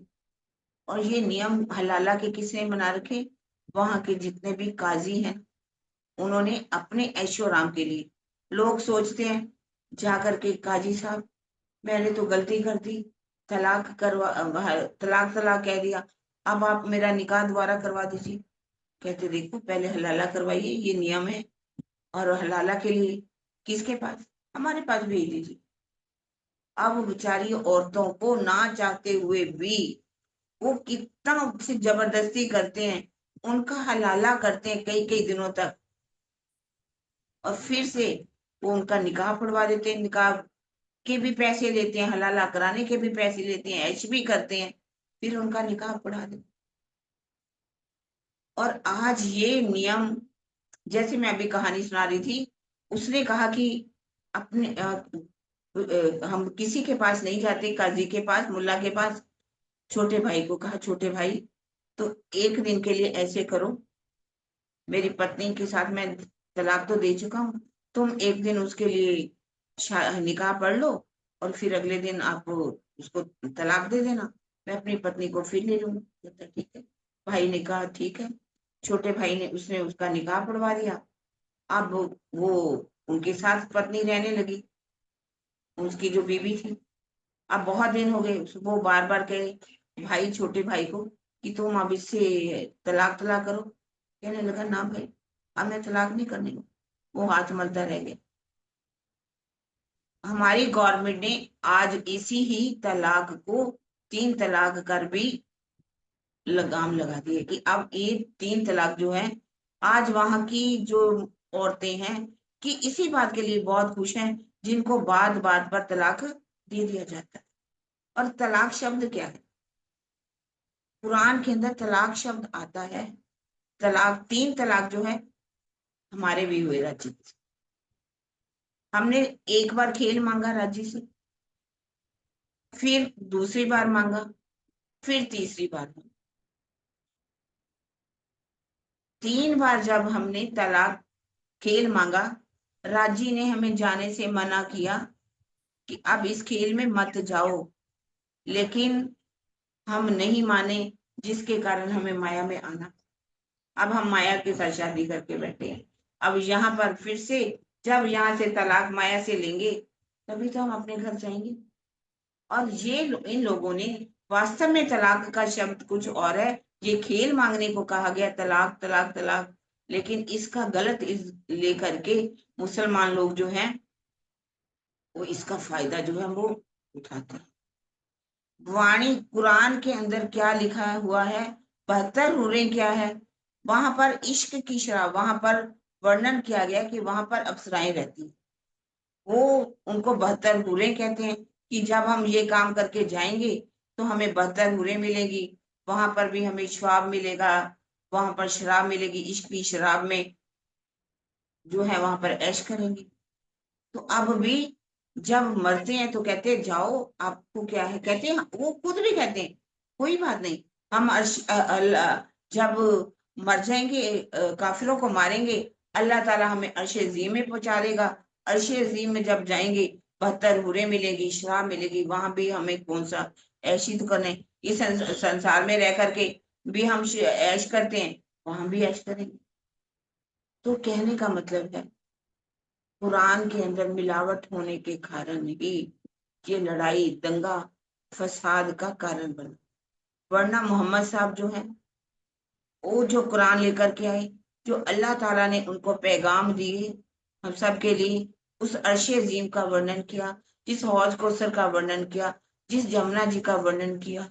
[SPEAKER 1] और ये नियम हलाला के किसने बना रखे? वहां के जितने भी काजी हैं, उन्होंने अपने ऐशो आराम के लिए। लोग सोचते हैं जाकर के, काजी साहब मैंने तो गलती कर दी, तलाक तलाक कह दिया, अब आप मेरा निकाह दोबारा करवा दीजिए। कहते देखो पहले हलाला करवाइए, ये नियम है। और हलाला के लिए किसके पास? हमारे पास भेज दीजिए। अब बेचारी औरतों को ना चाहते हुए भी वो कितना से जबरदस्ती करते हैं, उनका हलाला करते हैं कई कई दिनों तक, और फिर से वो उनका निकाह पढ़वा देते हैं। निकाह के भी पैसे लेते हैं, हलाला कराने के भी पैसे लेते हैं, ऐश भी करते हैं, फिर उनका निकाह पढ़ा देते। और आज ये नियम, जैसे मैं अभी कहानी सुना रही थी, उसने कहा कि अपने हम किसी के पास नहीं जाते, काजी के पास, मुल्ला के पास। छोटे भाई को कहा, छोटे भाई तो एक दिन के लिए ऐसे करो, मेरी पत्नी के साथ मैं तलाक तो दे चुका हूँ, तुम एक दिन उसके लिए निकाह पढ़ लो, और फिर अगले दिन आप उसको तलाक दे देना, मैं अपनी पत्नी को फिर ले लूंगा। कहता ठीक है। भाई ने कहा ठीक है। छोटे भाई ने उसने उसका निकाह पढ़वा दिया। अब वो उनके साथ पत्नी रहने लगी, उसकी जो बीवी थी। अब बहुत दिन हो गए, वो बार बार कहे भाई, छोटे भाई को कि तुम अब इससे तलाक तलाक करो। कहने लगा ना भाई, अब मैं तलाक नहीं करने को। वो हाथ मलता रह गया। हमारी गवर्नमेंट ने आज इसी ही तलाक को 3 तलाक कर भी लगाम लगा दी है कि अब ये 3 तलाक जो है, आज वहां की जो औरतें हैं कि इसी बात के लिए बहुत खुश हैं जिनको बात बात पर तलाक दे दिया जाता है। और तलाक शब्द क्या है? कुरान के अंदर तलाक शब्द आता है। तलाक 3 तलाक जो है हमारे भी हुए राजी से। हमने एक बार खेल मांगा राजी से, फिर दूसरी बार मांगा, फिर तीसरी बार मांगा। 3 बार जब हमने तलाक खेल मांगा, राजी ने हमें जाने से मना किया कि अब इस खेल में मत जाओ, लेकिन हम नहीं माने, जिसके कारण हमें माया में आना। अब हम माया के साथ शादी करके बैठे हैं। अब यहाँ पर फिर से जब यहाँ से तलाक माया से लेंगे तभी तो हम अपने घर जाएंगे। और इन लोगों ने वास्तव में तलाक का शब्द कुछ और है। ये खेल मांगने को कहा गया तलाक तलाक तलाक, लेकिन इसका गलत इस लेकर के मुसलमान लोग जो हैं वो इसका फायदा जो है वो उठाते हैं। वाणी कुरान के अंदर क्या लिखा हुआ है? 72 हूरें क्या है? वहां पर इश्क की शराब, वहां पर वर्णन किया गया कि वहां पर अप्सराएं रहती हैं। वो उनको 72 हूरें कहते हैं कि जब हम ये काम करके जाएंगे तो हमें 72 हूरें मिलेंगी, वहां पर भी हमें शराब मिलेगा, वहां पर शराब मिलेगी, इश्क की शराब में जो है वहां पर ऐश करेंगे। तो अब भी जब मरते हैं तो कहते हैं जाओ, आपको क्या है, कहते हैं वो खुद भी कहते हैं कोई बात नहीं, हम जब मर जाएंगे, काफिरों को मारेंगे, अल्लाह ताला हमें अर्श अजीम में पहुंचा देगा। अर्श अजीम में जब जाएंगे 72 हूरें मिलेगी, शराब मिलेगी, वहां भी हमें कौन सा ऐशी तो करने, इस संसार में रह करके भी हम ऐश करते हैं, वहां भी ऐश करेंगे। तो कहने का मतलब है कुरान के अंदर मिलावट होने के कारण ही ये लड़ाई दंगा फसाद का कारण बना। वरना मोहम्मद साहब जो है वो जो कुरान लेकर के आए, जो अल्लाह ताला ने उनको पैगाम दिए हम सब के लिए, उस अर्श अजीम का वर्णन किया, जिस हौज कौसर का वर्णन किया, जिस जमुना जी का वर्णन किया,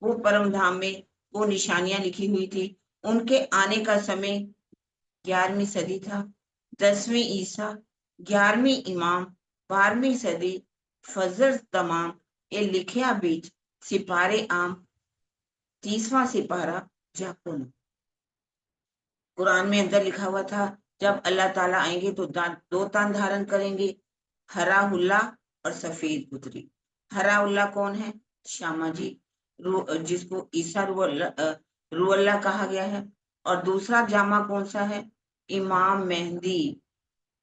[SPEAKER 1] वो परम धाम में वो निशानियां लिखी हुई थी। उनके आने का समय 11वीं सदी था। 10वीं ईसा, 11वीं इमाम, 12वीं सदी, फजर तमाम, ये लिखिया बीच, सिपारे आम, 30वां सिपारा जाको न। कुरान में अंदर लिखा हुआ था जब अल्लाह ताला आएंगे तो 2 तान धारण करेंगे, हरा हुल्ला और सफेद पुतरी। हरा हुल्ला कौन है? श्यामा जी, जिसको ईसा रुअल्ला कहा गया है। और दूसरा जामा कौन सा है? इमाम मेहंदी।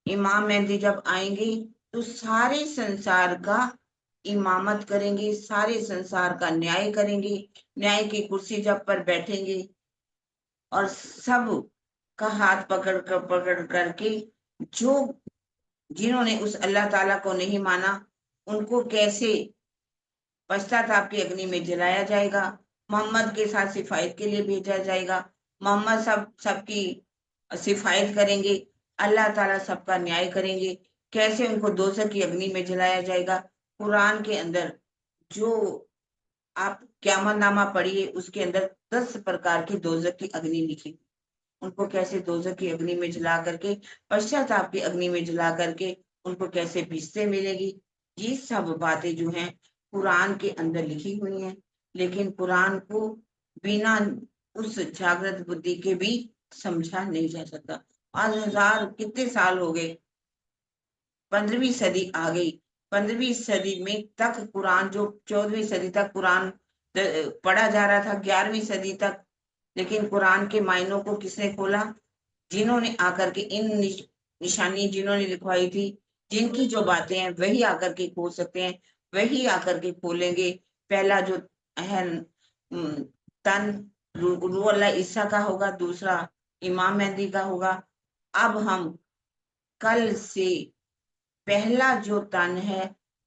[SPEAKER 1] इमाम मेहंदी जब आएंगे तो सारे संसार का इमामत करेंगे, सारे संसार का न्याय करेंगे, न्याय की कुर्सी जब पर बैठेंगे और सब का हाथ पकड़ करके जो जिन्होंने उस अल्लाह ताला को नहीं माना उनको कैसे पश्चाताप की अग्नि में जलाया जाएगा, मोहम्मद के साथ सिफायत के लिए भेजा जाएगा, मोहम्मद सबकी सिफायत करेंगे, अल्लाह ताला सबका न्याय करेंगे, कैसे उनको दोजख की अग्नि में जलाया जाएगा। कुरान के अंदर जो आप क़यामतनामा पढ़िए, उसके अंदर 10 प्रकार की दोजख की अग्नि लिखी, उनको कैसे दोजख की अग्नि में जला करके, पश्चाताप की अग्नि में जला करके उनको कैसे भिष्टे मिलेगी। ये सब बातें जो हैं कुरान के अंदर लिखी हुई हैं। लेकिन कुरान को बिना उस जागृत बुद्धि के भी समझा नहीं जा सकता। आज हजार कितने साल हो गए, 15वीं सदी आ गई, 15वीं सदी में तक कुरान, जो 14वीं सदी तक कुरान पढ़ा जा रहा था, 11वीं सदी तक, लेकिन कुरान के मायनों को किसने खोला? जिन्होंने आकर के इन निशानी जिन्होंने लिखवाई थी, जिनकी जो बातें हैं वही आकर के खोल सकते हैं, वही आकर के खोलेंगे। पहला जो है तन रूह अल्लाह ईसा का होगा, दूसरा इमाम मेहदी का होगा। अब हम कल से पहला जो तन है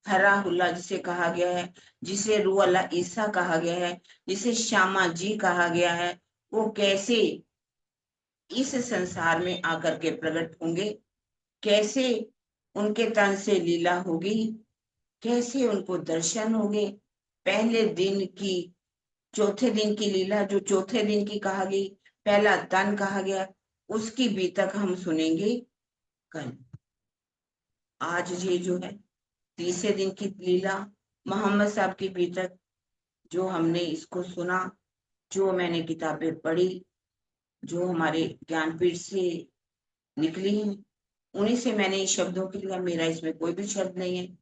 [SPEAKER 1] हरा हुल्ला जिसे कहा गया है, जिसे रूह अल्लाह ईसा कहा गया है, जिसे श्यामा जी कहा गया है, वो कैसे इस संसार में आकर के प्रकट होंगे कैसे उनके तन से लीला होगी, कैसे उनको दर्शन होंगे। पहले दिन की, चौथे दिन की लीला, जो चौथे दिन की कहा गई, पहला तन कहा गया, उसकी बीतक हम सुनेंगे कल। आज ये जो है तीसरे दिन की लीला, मोहम्मद साहब की बीतक, जो हमने इसको सुना, जो मैंने किताबें पढ़ी, जो हमारे ज्ञानपीठ से निकली हैं, उन्हीं से मैंने इस शब्दों के लिए, मेरा इसमें कोई भी शब्द नहीं है।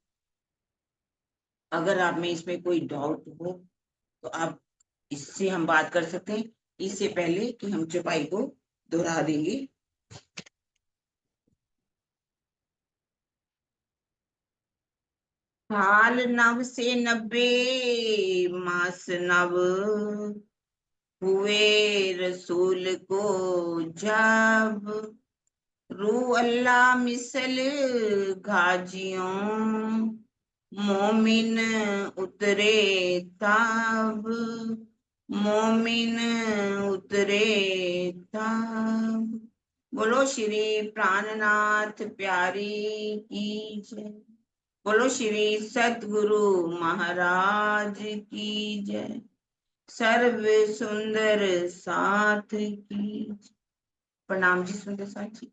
[SPEAKER 1] अगर आप में इसमें कोई डाउट हो तो आप, इससे हम बात कर सकते हैं, इससे पहले कि हम चौपाई को दोहरा देंगे। हाल नव से 90 मास नव हुए रसूल को जब, रू अल्लाह मिसल गाजियों मोमिन उतरे तब, मोमिन उतरे तब। बोलो श्री प्राणनाथ प्यारी की जय। बोलो श्री सतगुरु महाराज की जय। सर्व सुंदर साथ की जय। प्रणाम जी सुंदर साथ जी।